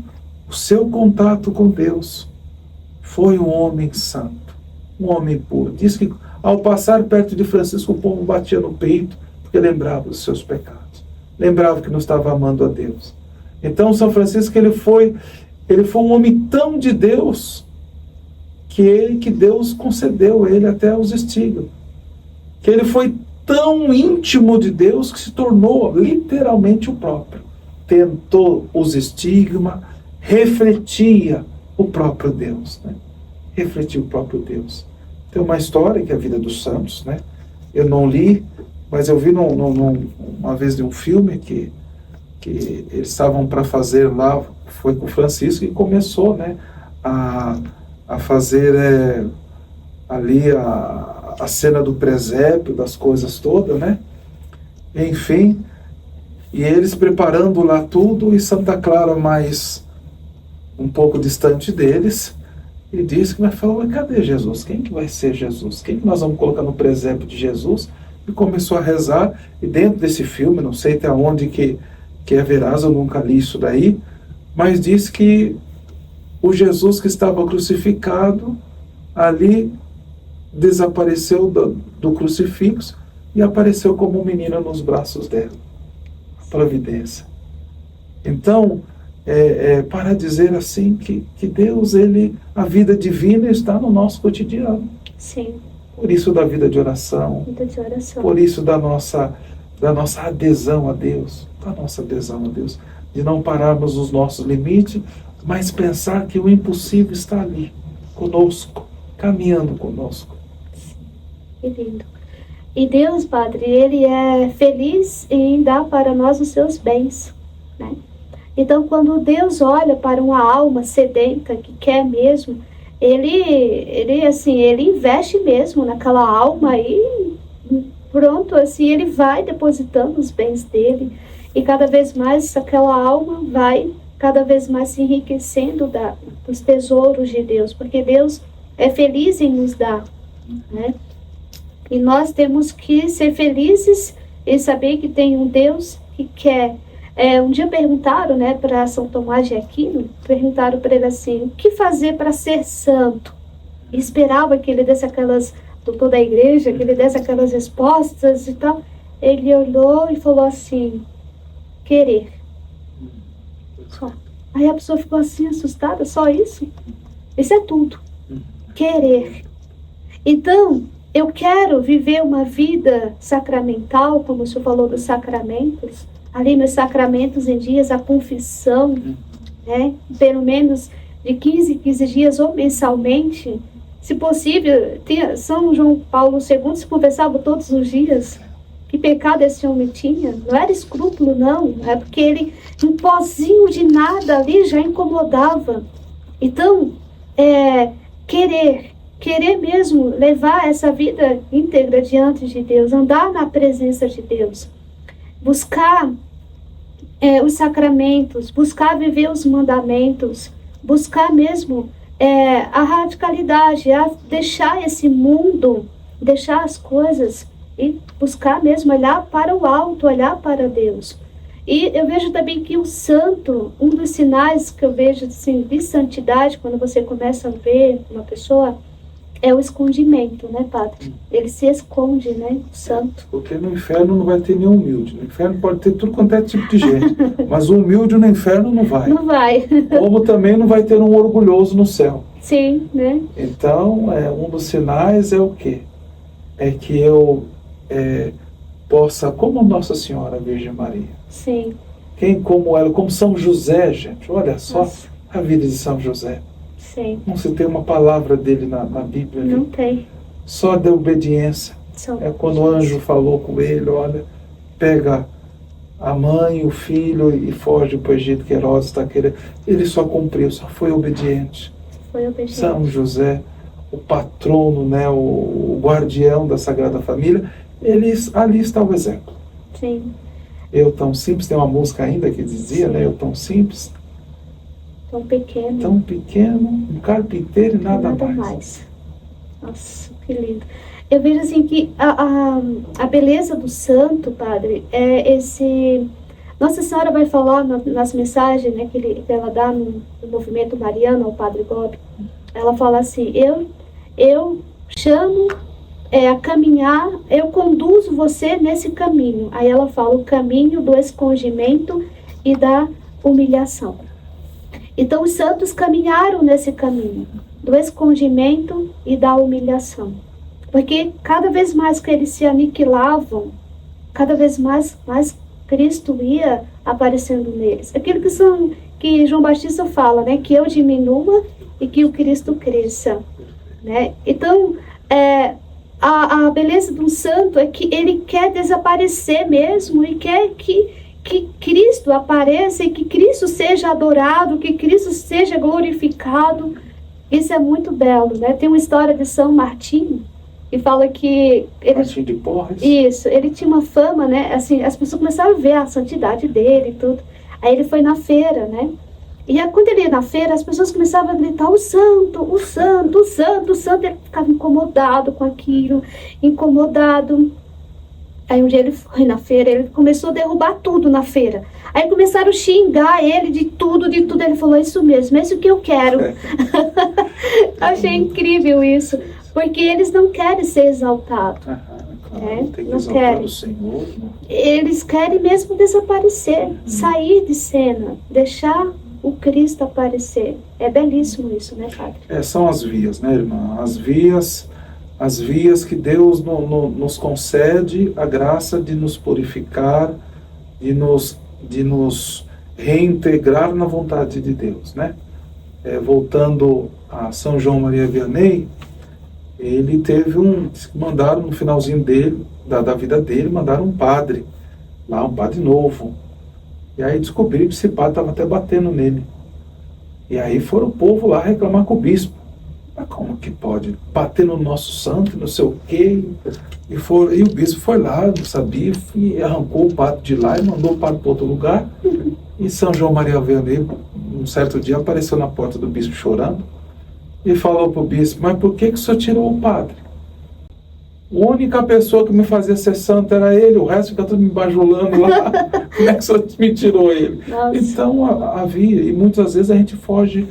o seu contato com Deus, foi um homem santo, um homem puro. Diz que ao passar perto de Francisco, o povo batia no peito, porque lembrava dos seus pecados, lembrava que não estava amando a Deus. Então São Francisco, ele foi um homem tão de Deus, que Deus concedeu a ele até os estigmas, que ele foi tão íntimo de Deus que se tornou literalmente o próprio. Tentou os estigmas, refletia o próprio Deus, né? Refletia o próprio Deus. Tem uma história que é a vida dos santos, né? Eu não li, mas eu vi uma vez de um filme que eles estavam para fazer lá, foi com o Francisco, e começou, né, a fazer ali a cena do presépio, das coisas todas, né? Enfim, e eles preparando lá tudo, e Santa Clara mais um pouco distante deles, e disse que vai falar, cadê Jesus? Quem que vai ser Jesus? Quem que nós vamos colocar no presépio de Jesus? E começou a rezar, e dentro desse filme, não sei até onde que é veraz, eu nunca li isso daí, mas diz que o Jesus que estava crucificado ali desapareceu do crucifixo e apareceu como um menino nos braços dela. Providência. Então, para dizer assim que Deus, a vida divina está no nosso cotidiano. Sim. Por isso da vida de oração. Vida de oração. Por isso da nossa adesão a Deus. Da nossa adesão a Deus. De não pararmos nos nossos limites, mas pensar que o impossível está ali, conosco, caminhando conosco. Que lindo. E Deus, Padre, Ele é feliz em dar para nós os seus bens, né? Então, quando Deus olha para uma alma sedenta, que quer mesmo, Ele investe mesmo naquela alma e pronto, assim, Ele vai depositando os bens dele. E cada vez mais aquela alma vai cada vez mais se enriquecendo dos tesouros de Deus, porque Deus é feliz em nos dar, né? E nós temos que ser felizes em saber que tem um Deus que quer. Um dia perguntaram, né, para São Tomás de Aquino, perguntaram para ele assim, o que fazer para ser santo? E esperava que ele desse aquelas, doutor da igreja, que ele desse aquelas respostas e tal. Ele olhou e falou assim, querer. Só. Aí a pessoa ficou assim, assustada, só isso? Isso é tudo. Querer. Então, eu quero viver uma vida sacramental, como o senhor falou dos sacramentos, ali nos sacramentos em dias, a confissão, né? Pelo menos de 15 em 15 dias ou mensalmente, se possível, São João Paulo II se confessava todos os dias. Que pecado esse homem tinha? Não era escrúpulo, não. É porque ele, um pozinho de nada ali já incomodava. Então, querer mesmo levar essa vida íntegra diante de Deus, andar na presença de Deus, buscar os sacramentos, buscar viver os mandamentos, buscar mesmo a radicalidade, a deixar esse mundo, deixar as coisas e buscar mesmo olhar para o alto, olhar para Deus. E eu vejo também que o santo, um dos sinais que eu vejo assim, de santidade, quando você começa a ver uma pessoa, é o escondimento, né, padre? Ele se esconde, né, o santo. Porque no inferno não vai ter nenhum humilde. No inferno pode ter tudo quanto é tipo de gente. Mas o humilde no inferno não vai. Não vai. Como também não vai ter um orgulhoso no céu. Sim, né? Então, um dos sinais é o quê? É que eu possa, como Nossa Senhora Virgem Maria. Sim. Quem como ela, como São José, gente. Olha só a vida de São José. Sim. Não se tem uma palavra dele na Bíblia. Não tem. Só de obediência. É quando o anjo falou com ele, olha, pega a mãe, o filho e foge para o Egito que Herodes está querendo. Ele só cumpriu, só foi obediente. Foi obediente. São José, o patrono, né, o guardião da Sagrada Família, ali está o exemplo. Sim. Eu tão simples, tem uma música ainda que dizia, né, eu tão simples, tão pequeno, um carpinteiro e nada mais. Nossa, que lindo. Eu vejo assim que a beleza do santo, padre, é esse... Nossa Senhora vai falar nas mensagens, né, que ela dá no movimento mariano ao Padre Bob. Ela fala assim, eu chamo a caminhar, eu conduzo você nesse caminho. Aí ela fala o caminho do escondimento e da humilhação. Então os santos caminharam nesse caminho do escondimento e da humilhação. Porque cada vez mais que eles se aniquilavam, cada vez mais Cristo ia aparecendo neles. Aquilo que João Batista fala, né? Que eu diminua e que o Cristo cresça. Né? Então, a beleza do santo é que ele quer desaparecer mesmo e quer que Cristo apareça e que Cristo seja adorado, que Cristo seja glorificado. Isso é muito belo, né? Tem uma história de São Martinho, que fala que Martinho de Porres. Isso, ele tinha uma fama, né? Assim, as pessoas começaram a ver a santidade dele e tudo. Aí ele foi na feira, né? E aí, quando ele ia na feira, as pessoas começavam a gritar, o santo, o santo, o santo, o santo. Ele ficava incomodado com aquilo, incomodado. Aí um dia ele foi na feira, ele começou a derrubar tudo na feira. Aí começaram a xingar ele de tudo. Ele falou, isso mesmo, é isso que eu quero. Achei incrível isso. Porque eles não querem ser exaltados. Tem que não exaltar querem. o Senhor, né? Eles querem mesmo desaparecer, sair de cena, deixar o Cristo aparecer. É belíssimo isso, né, padre? São as vias, né, irmã? As vias que Deus nos concede a graça de nos purificar, de nos reintegrar na vontade de Deus, né? Voltando a São João Maria Vianney, ele teve mandaram no finalzinho da vida dele, mandaram um padre novo. E aí descobriram que esse padre estava até batendo nele. E aí foram o povo lá reclamar com o bispo. Mas como que pode bater no nosso santo, não sei o quê? E o bispo foi lá, não sabia, e arrancou o padre de lá e mandou o padre para outro lugar. E São João Maria Vianney, um certo dia, apareceu na porta do bispo chorando. e falou para o bispo: mas por que o senhor tirou o padre? A única pessoa que me fazia ser santo era ele, o resto fica tudo me bajulando lá. Como é que o senhor me tirou ele? Nossa. Então havia, e muitas vezes a gente foge.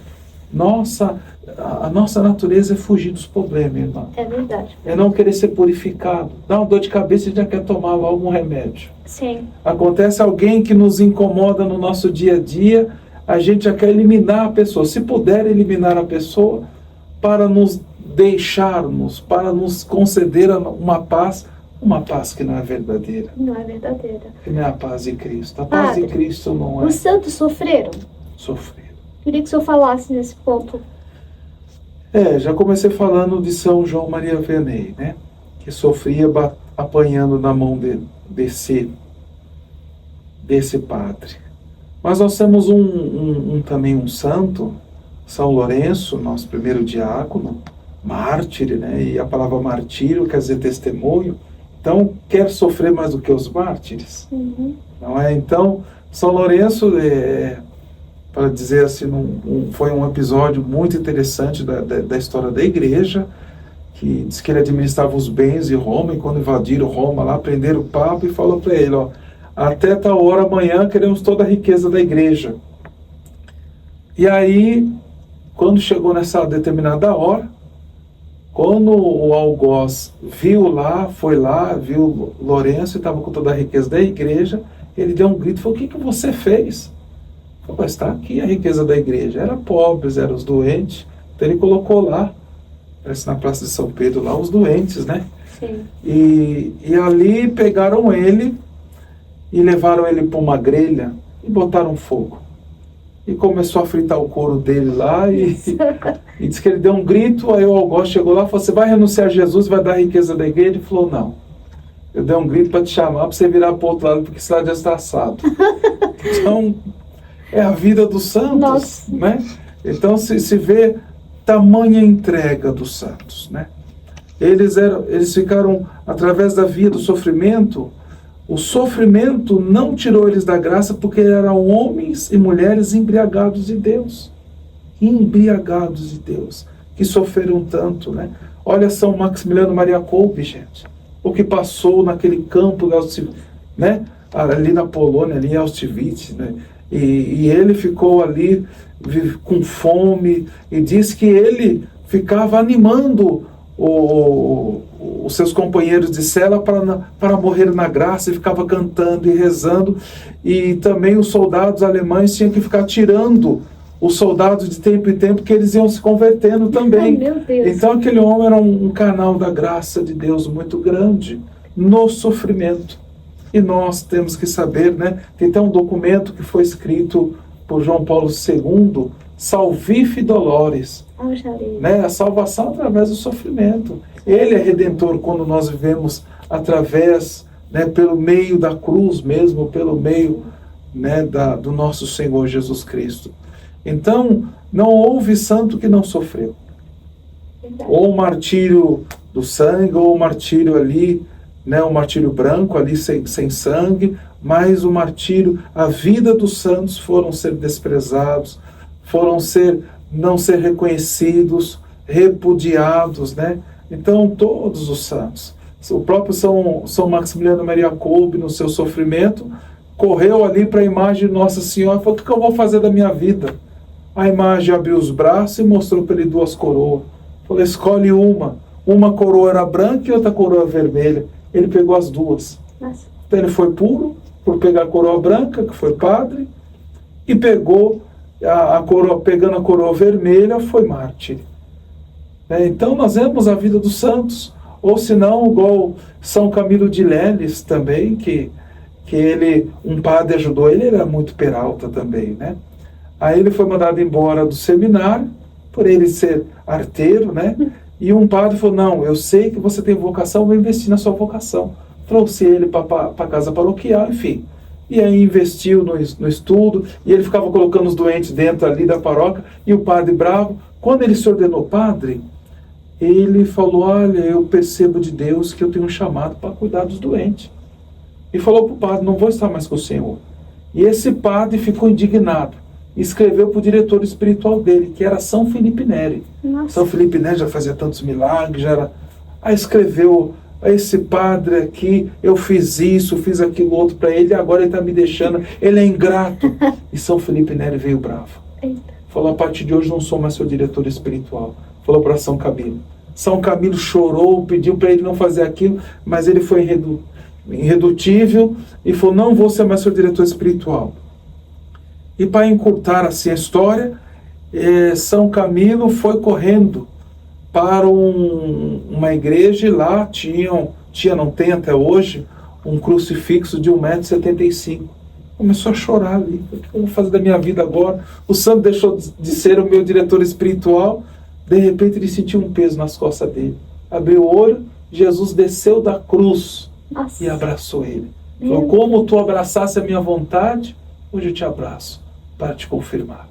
A nossa natureza é fugir dos problemas, irmão. É verdade. É não querer ser purificado. Dá uma dor de cabeça e já quer tomar algum remédio. Sim. Acontece alguém que nos incomoda no nosso dia a dia, a gente já quer eliminar a pessoa. Se puder eliminar a pessoa, para nos deixarmos, para nos conceder uma paz que não é verdadeira. Não é verdadeira. Que não é a paz de Cristo. A paz de Cristo não é. Os santos sofreram? Sofreram. Queria que o senhor falasse nesse ponto. Já comecei falando de São João Maria Vianney, né? Que sofria apanhando na mão desse padre. Mas nós temos também um santo, São Lourenço, nosso primeiro diácono, mártir, né? E a palavra martírio quer dizer testemunho. Então, quer sofrer mais do que os mártires? Uhum. Não é? Então, São Lourenço, para dizer assim, foi um episódio muito interessante da história da igreja, que diz que ele administrava os bens de Roma, e quando invadiram Roma lá, prenderam o Papa e falou para ele: ó, até tal hora amanhã queremos toda a riqueza da igreja. E aí, quando chegou nessa determinada hora, quando o algoz foi lá, viu Lourenço e estava com toda a riqueza da igreja, ele deu um grito e falou: o que você fez? Falou: está aqui a riqueza da igreja. Era pobres, eram os doentes. Então ele colocou lá, parece na Praça de São Pedro, lá os doentes, né? Sim. E ali pegaram ele e levaram ele para uma grelha e botaram fogo. E começou a fritar o couro dele lá e disse que ele deu um grito. Aí o algoz chegou lá e falou: você vai renunciar a Jesus e vai dar a riqueza da igreja? Ele falou: não, eu dei um grito para te chamar, para você virar para o outro lado, porque esse lado já está assado. Então, é a vida dos santos. Nossa. Né? Então se vê tamanha entrega dos santos, né? Eles ficaram, através da via do sofrimento. O sofrimento não tirou eles da graça, porque eram homens e mulheres embriagados de Deus. Embriagados de Deus, que sofreram tanto, né? Olha São Maximiliano Maria Kolbe, gente. O que passou naquele campo, né? Ali na Polônia, ali em Auschwitz, né? E ele ficou ali com fome, e diz que ele ficava animando os seus companheiros de cela para morrer na graça, e ficava cantando e rezando. E também os soldados alemães tinham que ficar tirando os soldados de tempo em tempo, que eles iam se convertendo também. Ai, meu Deus. Então aquele homem era um canal da graça de Deus muito grande no sofrimento. E nós temos que saber, né? Tem até um documento que foi escrito por João Paulo II, Salvifici Doloris, né? A salvação através do sofrimento. Ele é redentor quando nós vivemos através, né, pelo meio da cruz mesmo, pelo meio, né, do nosso Senhor Jesus Cristo. Então, não houve santo que não sofreu. Ou o martírio do sangue, ou o martírio ali, né, o martírio branco ali sem sangue, mas o martírio, a vida dos santos foram ser desprezados, não ser reconhecidos, repudiados, né? Então, todos os santos. O próprio São Maximiliano Maria Kolbe, no seu sofrimento, correu ali para a imagem de Nossa Senhora e falou: o que eu vou fazer da minha vida? A imagem abriu os braços e mostrou para ele 2 coroas. Falou: escolhe uma. Uma coroa era branca e outra coroa vermelha. Ele pegou as duas. Nossa. Então ele foi puro por pegar a coroa branca, que foi padre, e pegou pegando a coroa vermelha, foi mártir. Então nós vemos a vida dos santos. Ou se não, igual São Camilo de Leles também, que um padre ajudou ele era muito peralta também, né? Aí ele foi mandado embora do seminário, por ele ser arteiro, né? E um padre falou: não, eu sei que você tem vocação, vou investir na sua vocação. Trouxe ele para a casa paroquial, enfim. E aí investiu no estudo, e ele ficava colocando os doentes dentro ali da paróquia, e o padre bravo. Quando ele se ordenou padre, ele falou: olha, eu percebo de Deus que eu tenho um chamado para cuidar dos doentes. E falou para o padre: não vou estar mais com o Senhor. E esse padre ficou indignado. escreveu para o diretor espiritual dele, que era São Felipe Neri. Nossa. São Felipe Neri já fazia tantos milagres, já era... Aí escreveu, esse padre aqui, eu fiz isso, fiz aquilo outro para ele, agora ele está me deixando, ele é ingrato. E São Felipe Neri veio bravo. Eita. Falou, a partir de hoje não sou mais seu diretor espiritual. Falou para São Camilo. São Camilo chorou, pediu para ele não fazer aquilo, mas ele foi irredutível e falou, não vou ser mais seu diretor espiritual. E para encurtar assim a história, São Camilo foi correndo para uma igreja e lá não tem até hoje, um crucifixo de 1,75 m. Começou a chorar ali. O que eu vou fazer da minha vida agora? O santo deixou de ser o meu diretor espiritual. De repente ele sentiu um peso nas costas dele. Abriu o olho, Jesus desceu da cruz. Nossa. E abraçou ele. Falou, como tu abraçasse a minha vontade, hoje eu te abraço para te confirmar.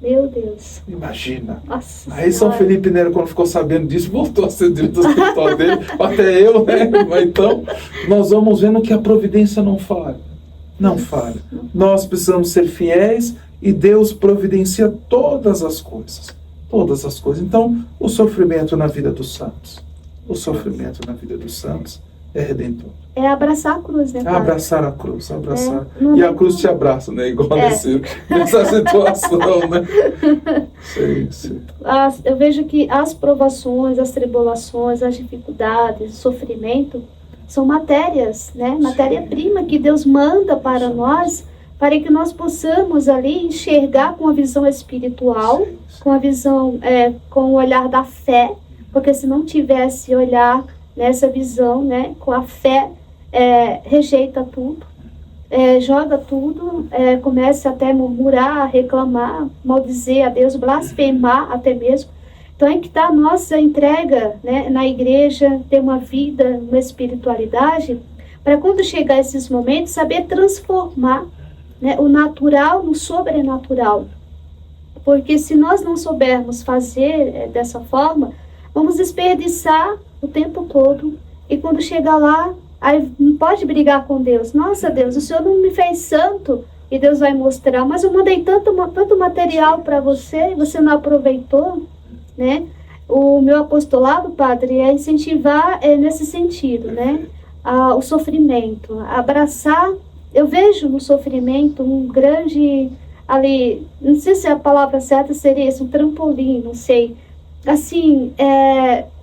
Meu Deus. Imagina. Nossa Aí São Senhora. Felipe Neri, quando ficou sabendo disso, voltou a ser diretor espiritual dele, até eu, né? Mas então, nós vamos vendo que a providência não falha. Não falha. Nós precisamos ser fiéis e Deus providencia todas as coisas. Todas as coisas. Então, o sofrimento na vida dos santos. O sofrimento na vida dos santos é redentor. É abraçar a cruz, né, padre? Abraçar a cruz, abraçar. Não E tem a cruz como. te abraça, né? Igual nessa situação, né? Sim. Eu vejo que as provações, as tribulações, as dificuldades, o sofrimento são matérias, né? Matéria-prima que Deus manda para nós, para que nós possamos ali enxergar com a visão espiritual, com a visão, com o olhar da fé, porque se não tivesse olhar nessa visão, né, com a fé, rejeita tudo, joga tudo, começa até a murmurar, reclamar, maldizer a Deus, blasfemar até mesmo. Então é que está a nossa entrega, né, na igreja, ter uma vida, uma espiritualidade, para quando chegar esses momentos, saber transformar, né, o natural no sobrenatural. Porque se nós não soubermos fazer dessa forma, vamos desperdiçar o tempo todo. E quando chegar lá, aí não pode brigar com Deus. Nossa, Deus, o Senhor não me fez santo. E Deus vai mostrar, mas eu mandei tanto material para você e você não aproveitou, né? O meu apostolado, padre, é incentivar nesse sentido, né? O sofrimento, abraçar. Eu vejo no sofrimento um grande, ali, não sei se a palavra certa seria isso, um trampolim, não sei, assim,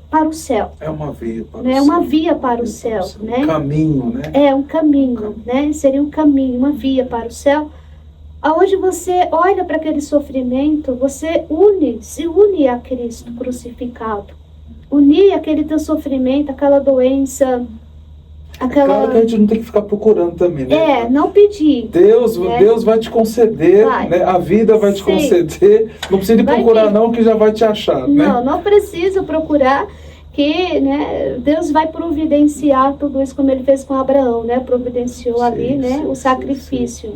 para o céu. É uma via para o né? céu. Uma via para o céu, né? Um caminho, né? Um caminho, né? Seria um caminho, uma via para o céu, aonde você olha para aquele sofrimento, você se une a Cristo crucificado. Unir aquele teu sofrimento, aquela doença, Claro que a gente não tem que ficar procurando também, né? Não pedir. Deus vai te conceder, né? A vida vai te conceder. Não precisa de procurar não, que já vai te achar, né? Não precisa procurar, que, né, Deus vai providenciar tudo isso, como ele fez com Abraão, né? Providenciou ali, né? O sacrifício.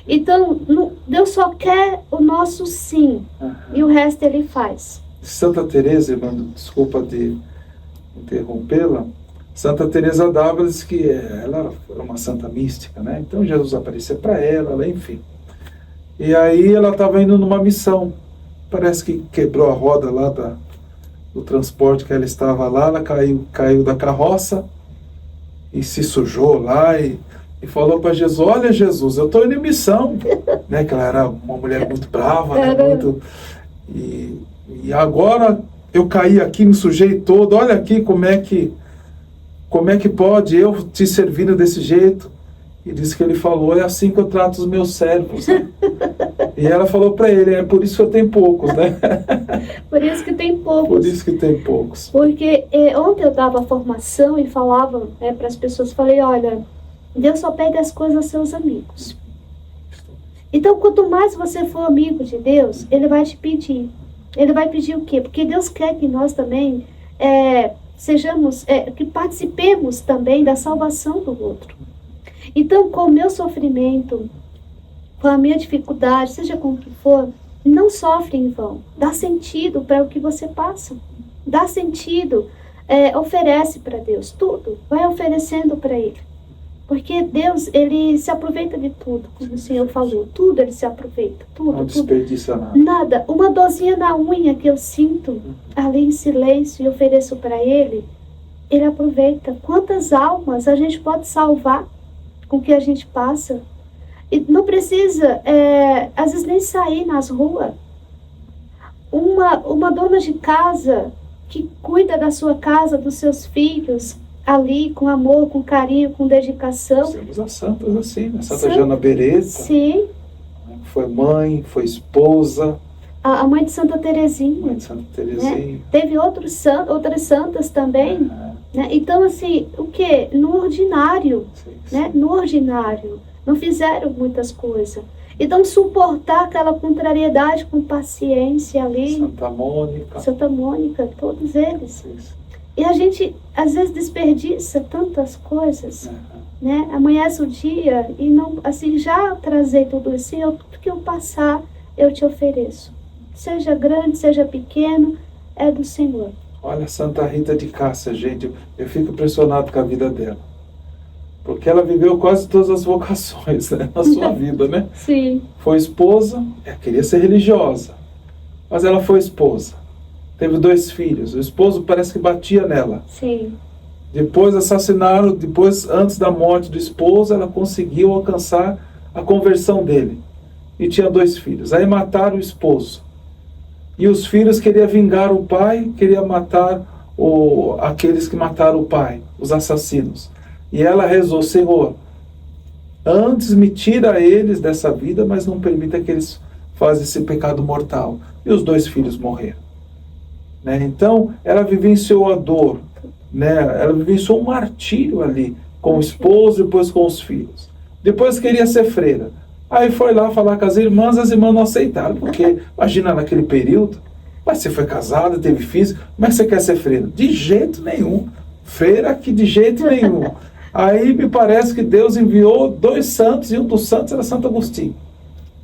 Então, Deus só quer o nosso sim, e o resto ele faz. Santa Teresa, irmã, desculpa de interrompê-la, Santa Teresa d'Ávila diz que ela era uma santa mística, né? Então Jesus aparecia para ela, enfim. E aí ela estava indo numa missão. Parece que quebrou a roda lá do transporte que ela estava lá, ela caiu da carroça e se sujou lá e falou para Jesus, olha Jesus, eu estou indo em missão. Né? Que ela era uma mulher muito brava, né? E agora eu caí aqui, me sujei todo, olha aqui como é que pode eu te servindo desse jeito? E disse que ele falou, é assim que eu trato os meus servos, né? E ela falou para ele, é por isso que eu tenho poucos, né? Por isso que tem poucos. Por isso que tem poucos. Porque ontem eu dava formação e falava para as pessoas, falei, olha, Deus só pede as coisas aos seus amigos. Então, quanto mais você for amigo de Deus, Ele vai te pedir. Ele vai pedir o quê? Porque Deus quer que nós também sejamos, que participemos também da salvação do outro. Então, com o meu sofrimento, com a minha dificuldade, seja com o que for, não sofre em vão. Dá sentido para o que você passa. Dá sentido, oferece para Deus tudo. Vai oferecendo para Ele. Porque Deus, Ele se aproveita de tudo, como o Senhor falou. Tudo Ele se aproveita, Não tudo. desperdiça nada. Nada. Uma dorzinha na unha que eu sinto ali em silêncio e ofereço para Ele, Ele aproveita. Quantas almas a gente pode salvar com o que a gente passa? E não precisa, às vezes, nem sair nas ruas. Uma dona de casa que cuida da sua casa, dos seus filhos, ali com amor, com carinho, com dedicação. Temos as santas assim, né? Santa Jana Beretta. Sim. Foi mãe, foi esposa. A mãe de Santa Teresinha. Mãe de Santa Teresinha. Né? Teve outras santas também. Né? Então, assim, o quê? No ordinário. Sim. Né? No ordinário. Não fizeram muitas coisas. Então, suportar aquela contrariedade com paciência ali. Santa Mônica, todos eles. Isso. E a gente, às vezes, desperdiça tantas coisas, né? Amanhece o dia e não, assim, já trazer tudo isso, tudo que eu passar, eu te ofereço. Seja grande, seja pequeno, é do Senhor. Olha, Santa Rita de Cássia, gente, eu fico impressionado com a vida dela. Porque ela viveu quase todas as vocações, né, na sua vida, né? Sim. Foi esposa, queria ser religiosa, mas ela foi esposa. Teve 2 filhos. O esposo parece que batia nela. Sim. Depois assassinaram, antes da morte do esposo, ela conseguiu alcançar a conversão dele. E tinha 2 filhos. Aí mataram o esposo. E os filhos queriam vingar o pai, queriam matar aqueles que mataram o pai, os assassinos. E ela rezou: Senhor, antes me tira eles dessa vida, mas não permita que eles façam esse pecado mortal. E os 2 filhos morreram. Né? Então, ela vivenciou a dor, né? Ela vivenciou um martírio ali, com o esposo, depois com os filhos. Depois queria ser freira. Aí foi lá falar com as irmãs não aceitaram, porque imagina naquele período, mas você foi casada, teve filhos, como é que você quer ser freira? De jeito nenhum. Freira aqui de jeito nenhum. Aí me parece que Deus enviou 2 santos, e um dos santos era Santo Agostinho.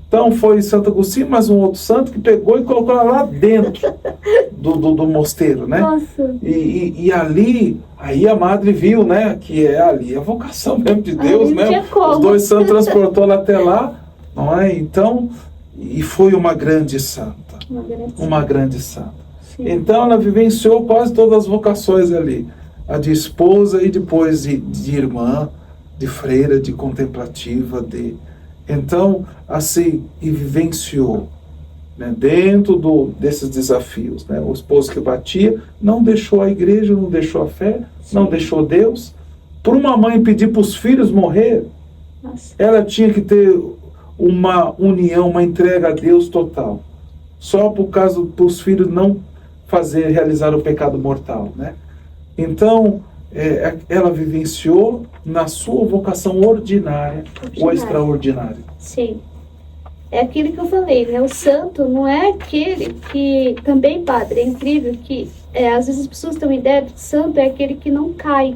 Então foi Santo Agostinho, mais um outro santo que pegou e colocou ela lá dentro do mosteiro, né? Nossa. E ali, aí a madre viu, né, que ali a vocação mesmo de Deus, né? Os 2 santos transportou ela até lá, não é? Então, e foi uma grande santa. Uma grande santa. Sim. Então ela vivenciou quase todas as vocações ali. A de esposa e depois de irmã, de freira, de contemplativa, Então, assim, e vivenciou, né, dentro desses desafios. Né? O esposo que batia não deixou a igreja, não deixou a fé, não deixou Deus. Por uma mãe pedir para os filhos morrer, ela tinha que ter uma união, uma entrega a Deus total. Só por causa dos filhos não realizar o pecado mortal. Né? Então, ela vivenciou na sua vocação ordinária o extraordinário. Sim. É aquilo que eu falei, né? O santo não é aquele que... Também, padre, é incrível que às vezes as pessoas têm uma ideia de que santo é aquele que não cai.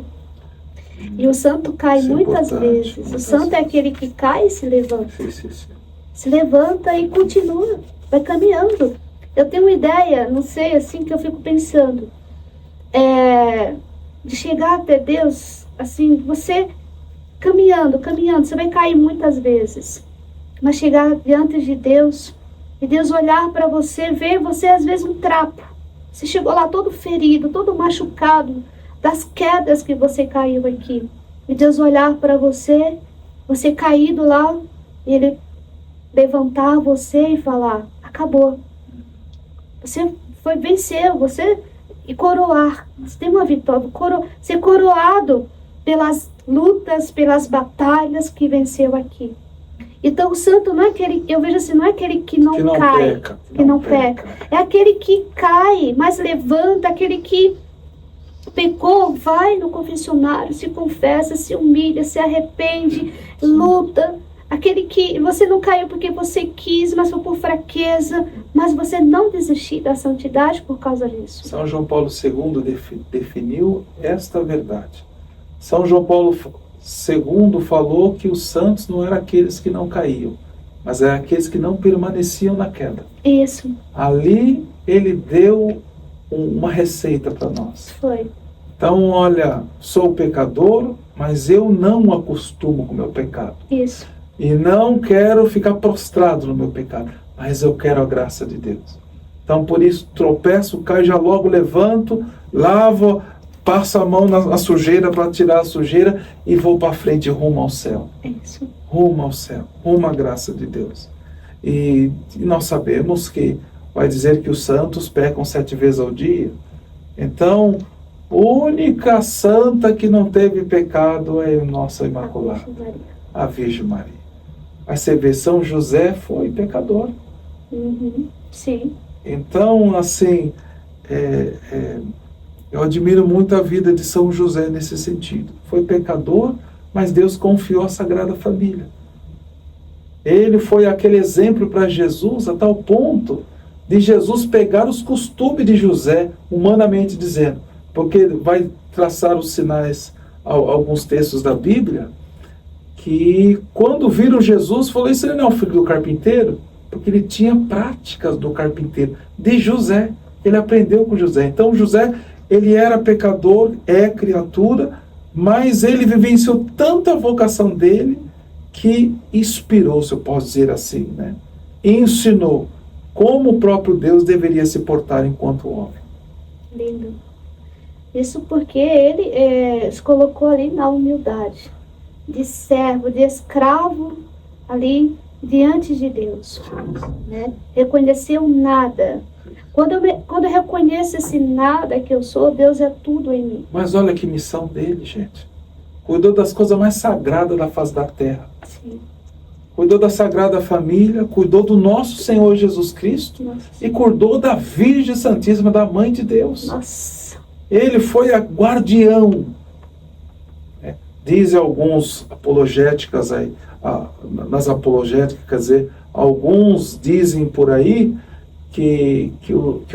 E o santo cai muitas vezes. O santo é aquele que cai e se levanta. Sim. Se levanta e continua, vai caminhando. Eu tenho uma ideia, não sei, assim, que eu fico pensando. De chegar até Deus, assim, você caminhando, você vai cair muitas vezes, mas chegar diante de Deus, e Deus olhar para você, ver você às vezes um trapo, você chegou lá todo ferido, todo machucado, das quedas que você caiu aqui, e Deus olhar para você caído lá, e Ele levantar você e falar: acabou, você venceu, e coroar. Você tem uma vitória, ser coroado pelas lutas, pelas batalhas que venceu aqui. Então o santo não é aquele, eu vejo assim, não é aquele que não cai, que não peca. É aquele que cai, mas levanta, aquele que pecou, vai no confessionário, se confessa, se humilha, se arrepende, luta. Aquele que você não caiu porque você quis, mas foi por fraqueza, mas você não desistiu da santidade por causa disso. São João Paulo II definiu esta verdade. São João Paulo II falou que os santos não eram aqueles que não caíam, mas eram aqueles que não permaneciam na queda. Isso. Ali ele deu uma receita para nós. Foi. Então, olha, sou pecador, mas eu não acostumo com o meu pecado. Isso. E não quero ficar prostrado no meu pecado, mas eu quero a graça de Deus. Então, por isso, tropeço, caio, já logo levanto, lavo, passo a mão na sujeira para tirar a sujeira e vou para frente rumo ao céu. Isso. Rumo ao céu, rumo à graça de Deus. E nós sabemos que vai dizer que os santos pecam 7 vezes ao dia. Então, a única santa que não teve pecado é a nossa Imaculada, a Virgem Maria. Aí você vê, São José foi pecador. Uhum. Sim. Então, assim, eu admiro muito a vida de São José nesse sentido. Foi pecador, mas Deus confiou a Sagrada Família. Ele foi aquele exemplo para Jesus a tal ponto de Jesus pegar os costumes de José, humanamente dizendo, porque vai traçar os sinais, alguns textos da Bíblia, que quando viram Jesus, falou, isso ele não é o filho do carpinteiro? Porque ele tinha práticas do carpinteiro, de José. Ele aprendeu com José. Então José, ele era pecador, é criatura, mas ele vivenciou tanta vocação dele que inspirou, se eu posso dizer assim, né? Ensinou como o próprio Deus deveria se portar enquanto homem. Lindo. Isso porque ele se colocou ali na humildade, de servo, de escravo, ali diante de Deus, né? Reconheceu nada. Quando eu reconheço esse nada que eu sou, Deus é tudo em mim. Mas olha que missão dele, gente. Cuidou das coisas mais sagradas da face da terra. Sim. Cuidou da Sagrada Família, cuidou do nosso Senhor Jesus Cristo. Nossa. E cuidou da Virgem Santíssima, da Mãe de Deus. Nossa. Ele foi a guardião. Dizem alguns apologéticas aí, nas apologéticas, quer dizer, alguns dizem por aí que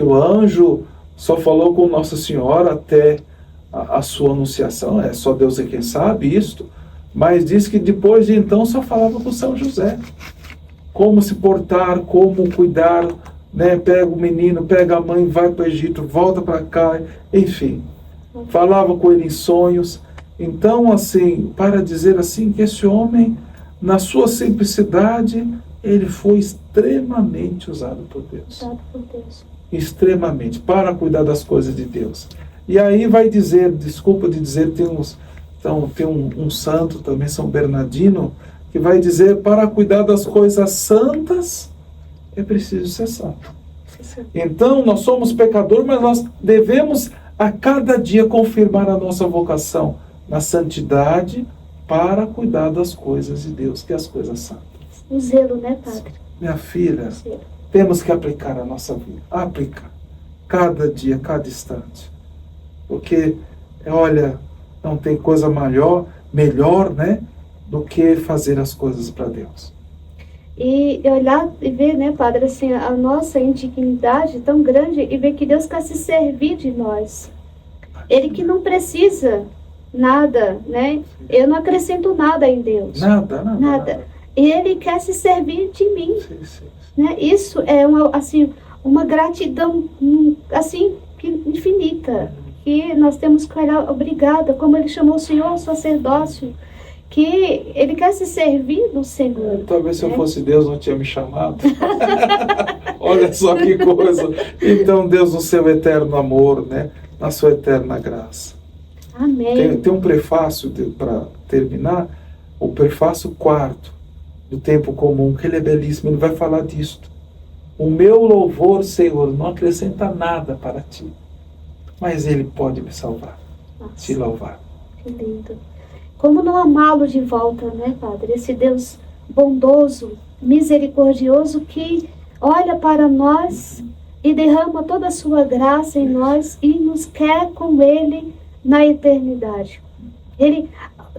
o anjo só falou com Nossa Senhora até a sua anunciação, só Deus é quem sabe isto, mas diz que depois de então só falava com São José. Como se portar, como cuidar, né? Pega o menino, pega a mãe, vai para o Egito, volta para cá, enfim. Falava com ele em sonhos. Então, assim, para dizer assim, que esse homem, na sua simplicidade, ele foi extremamente usado por Deus. Usado por Deus. Extremamente, para cuidar das coisas de Deus. E aí vai dizer, desculpa de dizer, tem um santo também, São Bernardino, que vai dizer, para cuidar das coisas santas, é preciso ser santo. Então, nós somos pecadores, mas nós devemos a cada dia confirmar a nossa vocação na santidade para cuidar das coisas de Deus, que é as coisas santas. O zelo, né, Padre? Minha filha, temos que aplicar a nossa vida. Aplicar. Cada dia, cada instante. Porque, olha, não tem coisa melhor, né, do que fazer as coisas para Deus. E olhar e ver, né, Padre, assim, a nossa indignidade tão grande e ver que Deus quer se servir de nós. Ele que não precisa nada, né? Eu não acrescento nada em Deus. Nada. E Ele quer se servir de mim. Sim. Né? Isso é uma gratidão assim, infinita. Que nós temos que olhar, obrigada, como Ele chamou o Senhor, o sacerdócio, que Ele quer se servir do Senhor. Talvez se eu fosse Deus não tinha me chamado. Olha só que coisa. Então Deus no seu eterno amor, né? Na sua eterna graça. Amém. Tem um prefácio, para terminar, o prefácio 4 do Tempo Comum, que ele é belíssimo, ele vai falar disto. O meu louvor, Senhor, não acrescenta nada para ti, mas ele pode me salvar, te louvar. Que lindo. Como não amá-lo de volta, né, Padre? Esse Deus bondoso, misericordioso, que olha para nós e derrama toda a sua graça em nós e nos quer com Ele na eternidade.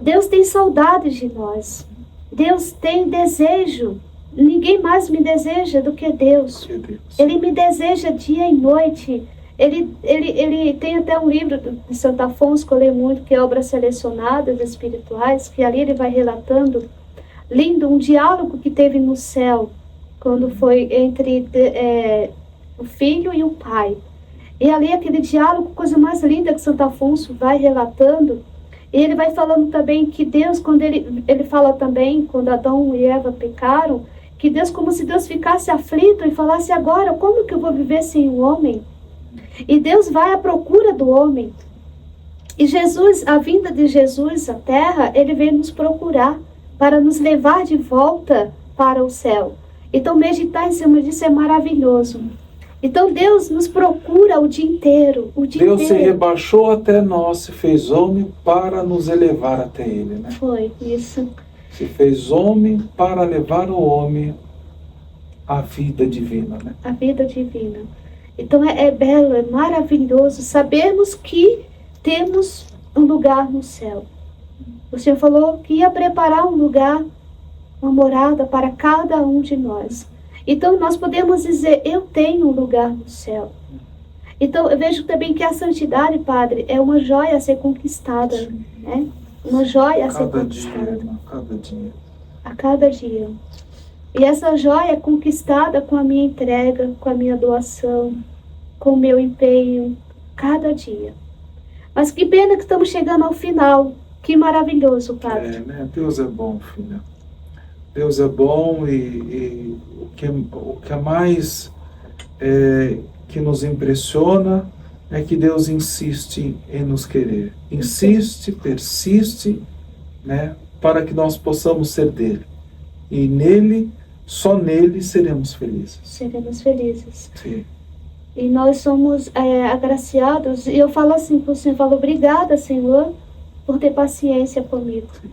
Deus tem saudade de nós. Deus tem desejo. Ninguém mais me deseja do que Deus. Ele me deseja dia e noite. Ele tem até um livro de Santo Afonso que eu leio muito, que é Obras Selecionadas Espirituais, que ali ele vai relatando, lindo, um diálogo que teve no céu, quando foi entre o filho e o pai. E ali aquele diálogo, coisa mais linda que Santo Afonso vai relatando. E ele vai falando também que Deus, quando ele fala também, quando Adão e Eva pecaram, que Deus, como se Deus ficasse aflito e falasse agora, como que eu vou viver sem o homem? E Deus vai à procura do homem. E Jesus, a vinda de Jesus à terra, ele veio nos procurar para nos levar de volta para o céu. Então meditar em cima disso é maravilhoso. Então Deus nos procura o dia inteiro, Deus se rebaixou até nós, se fez homem para nos elevar até Ele, né? Foi, isso. Se fez homem para levar o homem à vida divina, né? A vida divina. Então é belo, é maravilhoso sabermos que temos um lugar no céu. O Senhor falou que ia preparar um lugar, uma morada para cada um de nós. Então nós podemos dizer, eu tenho um lugar no céu. Então eu vejo também que a santidade, Padre, é uma joia a ser conquistada, né? Uma joia a ser conquistada. Cada dia. A cada dia. E essa joia é conquistada com a minha entrega, com a minha doação, com o meu empenho, cada dia. Mas que pena que estamos chegando ao final. Que maravilhoso, Padre. Né? Deus é bom, filha. Deus é bom e o que é mais que nos impressiona é que Deus insiste em nos querer. Insiste, persiste, né, para que nós possamos ser dele. E nele, só nele seremos felizes. Seremos felizes. Sim. E nós somos agraciados. E eu falo assim para o Senhor, falo, obrigada, Senhor, por ter paciência comigo. Sim.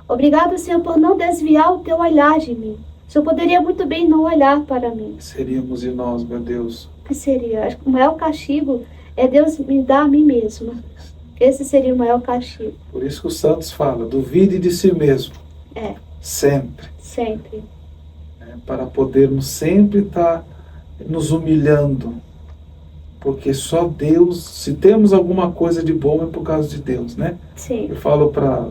Obrigado, Senhor, por não desviar o teu olhar de mim. O Senhor poderia muito bem não olhar para mim. Seríamos de nós, meu Deus. O que seria? Acho que o maior castigo é Deus me dar a mim mesma. Esse seria o maior castigo. Por isso que os santos falam, duvide de si mesmo. Sempre. Sempre. Para podermos sempre estar nos humilhando. Porque só Deus, se temos alguma coisa de bom, é por causa de Deus, né? Sim. Eu falo para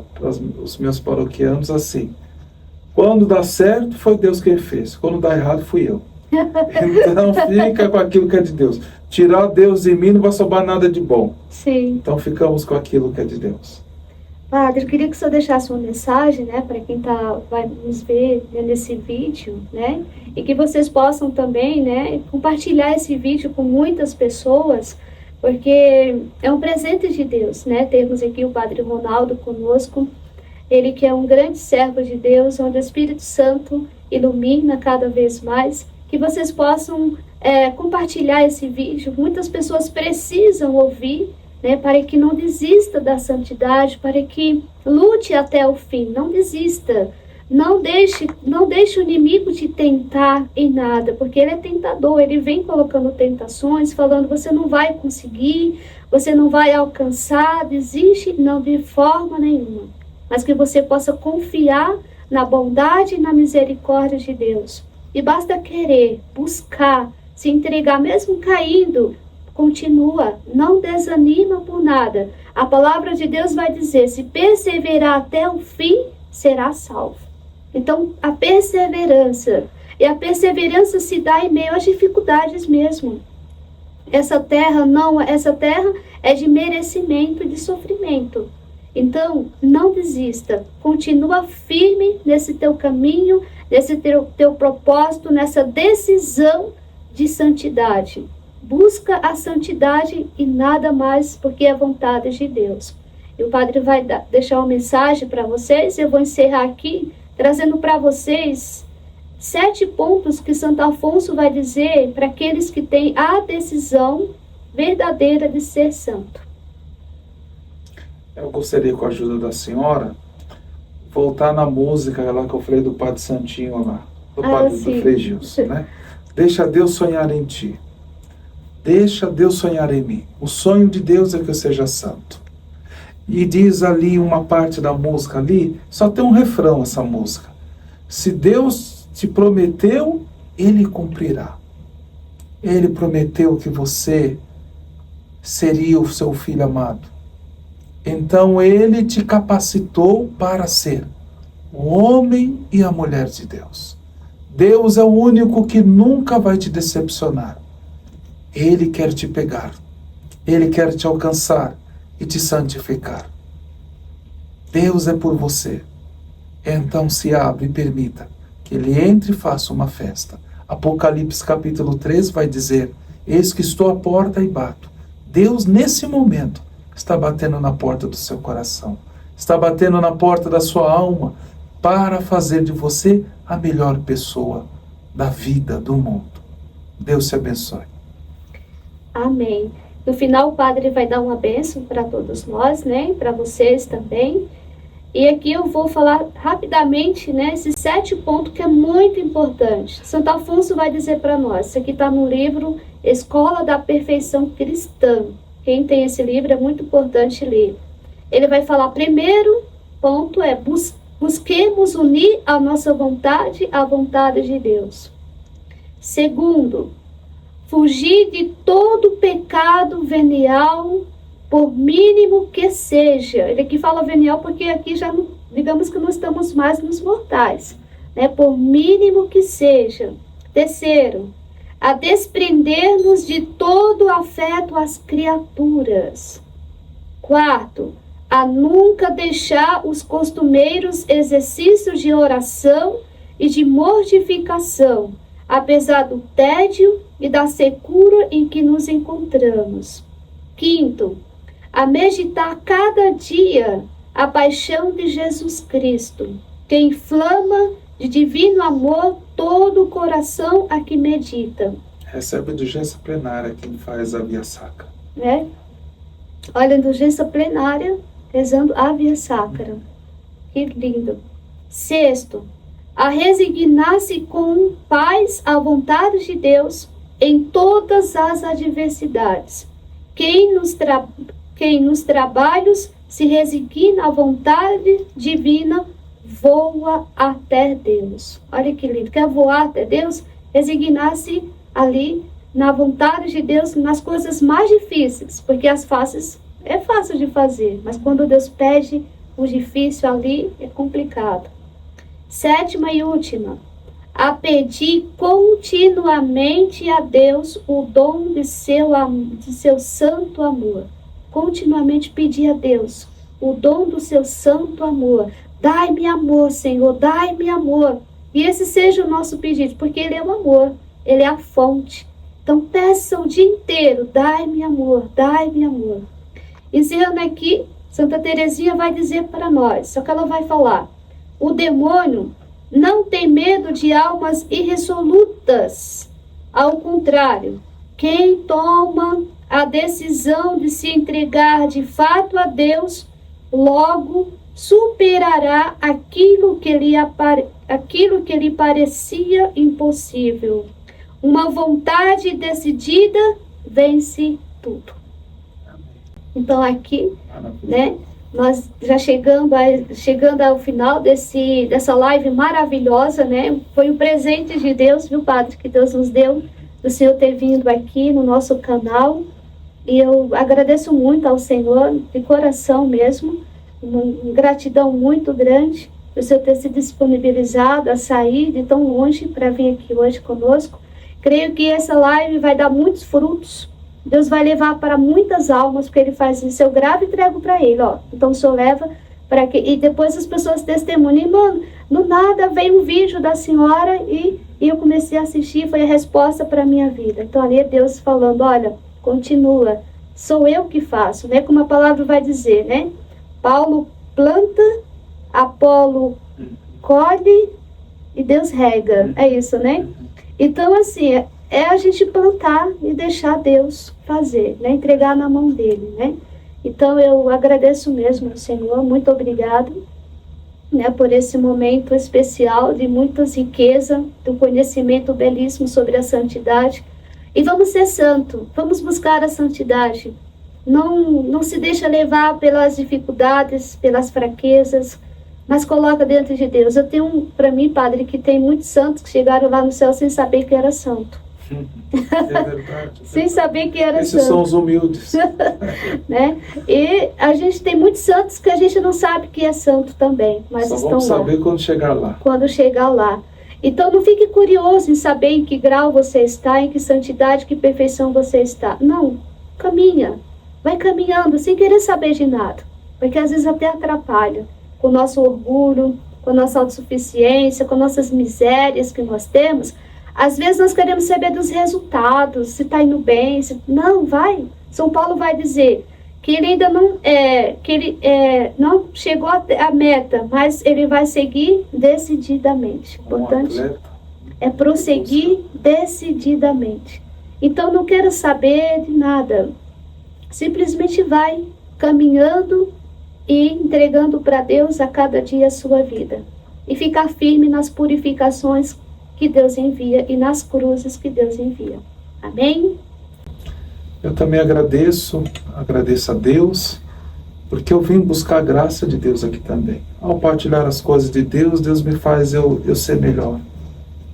os meus paroquianos assim, quando dá certo, foi Deus quem fez. Quando dá errado, fui eu. Então fica com aquilo que é de Deus. Tirar Deus de mim não vai sobrar nada de bom. Sim. Então ficamos com aquilo que é de Deus. Padre, eu queria que o senhor deixasse uma mensagem, né, para quem vai nos ver nesse vídeo, né, e que vocês possam também, né, compartilhar esse vídeo com muitas pessoas, porque é um presente de Deus, né, termos aqui o Padre Ronaldo conosco, ele que é um grande servo de Deus, onde o Espírito Santo ilumina cada vez mais, que vocês possam compartilhar esse vídeo. Muitas pessoas precisam ouvir, né, para que não desista da santidade, para que lute até o fim, não desista, não deixe o inimigo te tentar em nada, porque ele é tentador, ele vem colocando tentações, falando, você não vai conseguir, você não vai alcançar, desiste, não, de forma nenhuma, mas que você possa confiar na bondade e na misericórdia de Deus, e basta querer, buscar, se entregar, mesmo caindo, continua, não desanima por nada. A palavra de Deus vai dizer, se perseverar até o fim, será salvo. Então, a perseverança, e a perseverança se dá em meio às dificuldades mesmo. Essa terra é de merecimento e de sofrimento. Então, não desista, continua firme nesse teu caminho, nesse teu propósito, nessa decisão de santidade. Busca a santidade e nada mais, porque é vontade de Deus. E o Padre vai deixar uma mensagem para vocês. Eu vou encerrar aqui, trazendo para vocês 7 pontos que Santo Afonso vai dizer para aqueles que têm a decisão verdadeira de ser santo. Eu gostaria, com a ajuda da senhora, voltar na música lá que eu falei do Padre Santinho lá, do Padre do Frei Gilson, né? Deixa Deus sonhar em ti. Deixa Deus sonhar em mim. O sonho de Deus é que eu seja santo. E diz ali uma parte da música ali, só tem um refrão essa música. Se Deus te prometeu, Ele cumprirá. Ele prometeu que você seria o seu filho amado. Então Ele te capacitou para ser o homem e a mulher de Deus. Deus é o único que nunca vai te decepcionar. Ele quer te pegar Ele quer te alcançar e te santificar. Deus é por você. Então se abre e permita que Ele entre e faça uma festa. Apocalipse capítulo 3 vai dizer: eis que estou à porta e bato. Deus, nesse momento, está batendo na porta do seu coração. Está batendo na porta da sua alma para fazer de você a melhor pessoa da vida, do mundo. Deus te abençoe. Amém. No final, o Padre vai dar uma bênção para todos nós, né? Para vocês também. E aqui eu vou falar rapidamente, né? Esses 7 pontos que é muito importante. Santo Afonso vai dizer para nós. Isso aqui está no livro Escola da Perfeição Cristã. Quem tem esse livro é muito importante ler. Ele vai falar, primeiro ponto é busquemos unir a nossa vontade à vontade de Deus. Segundo, fugir de todo pecado venial, por mínimo que seja. Ele aqui fala venial porque aqui já, digamos que não estamos mais nos mortais, né? Por mínimo que seja. Terceiro, a desprender-nos de todo afeto às criaturas. Quarto, a nunca deixar os costumeiros exercícios de oração e de mortificação, apesar do tédio e da secura em que nos encontramos. Quinto, a meditar cada dia a paixão de Jesus Cristo, que inflama de divino amor todo o coração a que medita. Recebe a indulgência plenária quem faz a via sacra. Né? Olha, a indulgência plenária rezando a via sacra. Que lindo. Sexto, a resignar-se com paz à vontade de Deus em todas as adversidades. Quem nos trabalhos se resigna à vontade divina, voa até Deus. Olha que lindo. Quer voar até Deus? Resignar-se ali na vontade de Deus, nas coisas mais difíceis, porque as fáceis é fácil de fazer, mas quando Deus pede o difícil ali, é complicado. Sétima e última, a pedir continuamente a Deus o dom de seu santo amor. Continuamente pedir a Deus o dom do seu santo amor. Dai-me amor, Senhor, dai-me amor. E esse seja o nosso pedido, porque Ele é o amor, Ele é a fonte. Então peça o dia inteiro, dai-me amor, dai-me amor. Encerrando aqui, Santa Teresinha vai dizer para nós, só que ela vai falar, o demônio não tem medo de almas irresolutas. Ao contrário, quem toma a decisão de se entregar de fato a Deus, logo superará aquilo que lhe parecia impossível. Uma vontade decidida vence tudo. Então aqui, né, nós já chegando ao final dessa live maravilhosa, né? Foi um presente de Deus, viu, Padre, que Deus nos deu, do Senhor ter vindo aqui no nosso canal. E eu agradeço muito ao Senhor, de coração mesmo, uma gratidão muito grande por o Senhor ter se disponibilizado a sair de tão longe para vir aqui hoje conosco. Creio que essa live vai dar muitos frutos. Deus vai levar para muitas almas, porque Ele faz isso. Eu gravo e entrego para Ele, ó. Então o Senhor leva para que... E depois as pessoas testemunham. Mano, no nada veio um vídeo da senhora e eu comecei a assistir, foi a resposta para a minha vida. Então ali é Deus falando, olha, continua. Sou eu que faço, né? Como a palavra vai dizer, né? Paulo planta, Apolo colhe e Deus rega. É isso, né? Então, assim, é a gente plantar e deixar Deus fazer, né? Entregar na mão dele, né? Então, eu agradeço mesmo ao Senhor, muito obrigado, né, por esse momento especial de muitas riquezas, do conhecimento belíssimo sobre a santidade. E vamos ser santo, vamos buscar a santidade. Não se deixa levar pelas dificuldades, pelas fraquezas, mas coloca dentro de Deus. Eu tenho, para mim, Padre, que tem muitos santos que chegaram lá no céu sem saber que era santo. É verdade. Sem saber que era Esses santo. são os humildes. Né? E a gente tem muitos santos que a gente não sabe que é santo também, mas Só estão vamos lá. saber quando chegar lá. Quando chegar lá. Então não fique curioso em saber em que grau você está, em que santidade, que perfeição você está. Não, caminha. vai caminhando sem querer saber de nada, porque às vezes até atrapalha com o nosso orgulho, com a nossa autossuficiência, com nossas misérias que nós temos. Às vezes nós queremos saber dos resultados, se está indo bem, não, vai. São Paulo vai dizer que ele ainda não, não chegou à meta, mas ele vai seguir decididamente. Importante é prosseguir decididamente. Então não quero saber de nada. Simplesmente vai caminhando e entregando para Deus a cada dia a sua vida. E ficar firme nas purificações que Deus envia e nas cruzes que Deus envia. Amém? Eu também agradeço a Deus, porque eu vim buscar a graça de Deus aqui também. Ao partilhar as coisas de Deus, Deus me faz eu ser melhor.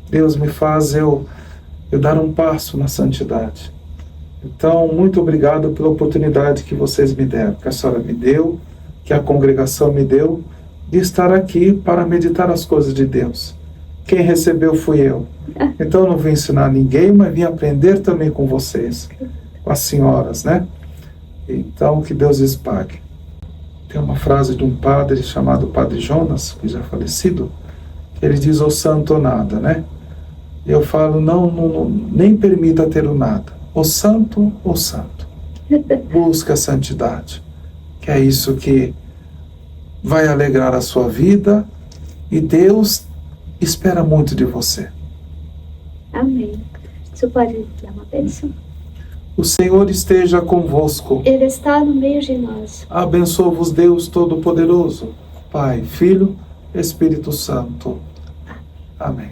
Deus me faz eu dar um passo na santidade. Então, muito obrigado pela oportunidade que vocês me deram, que a senhora me deu, que a congregação me deu, de estar aqui para meditar as coisas de Deus. Quem recebeu fui eu. Então, eu não vim ensinar ninguém, mas vim aprender também com vocês, com as senhoras, né? Então, que Deus lhes pague. Tem uma frase de um padre chamado Padre Jonas, que já é falecido, que ele diz: o santo ou nada, né? E eu falo, não, nem permita ter o nada. O santo ou santo. Busca a santidade, que é isso que vai alegrar a sua vida, e Deus espera muito de você. Amém. Você pode dar uma bênção? O Senhor esteja convosco. Ele está no meio de nós. Abençoe-vos Deus Todo-Poderoso, Pai, Filho, Espírito Santo. Amém.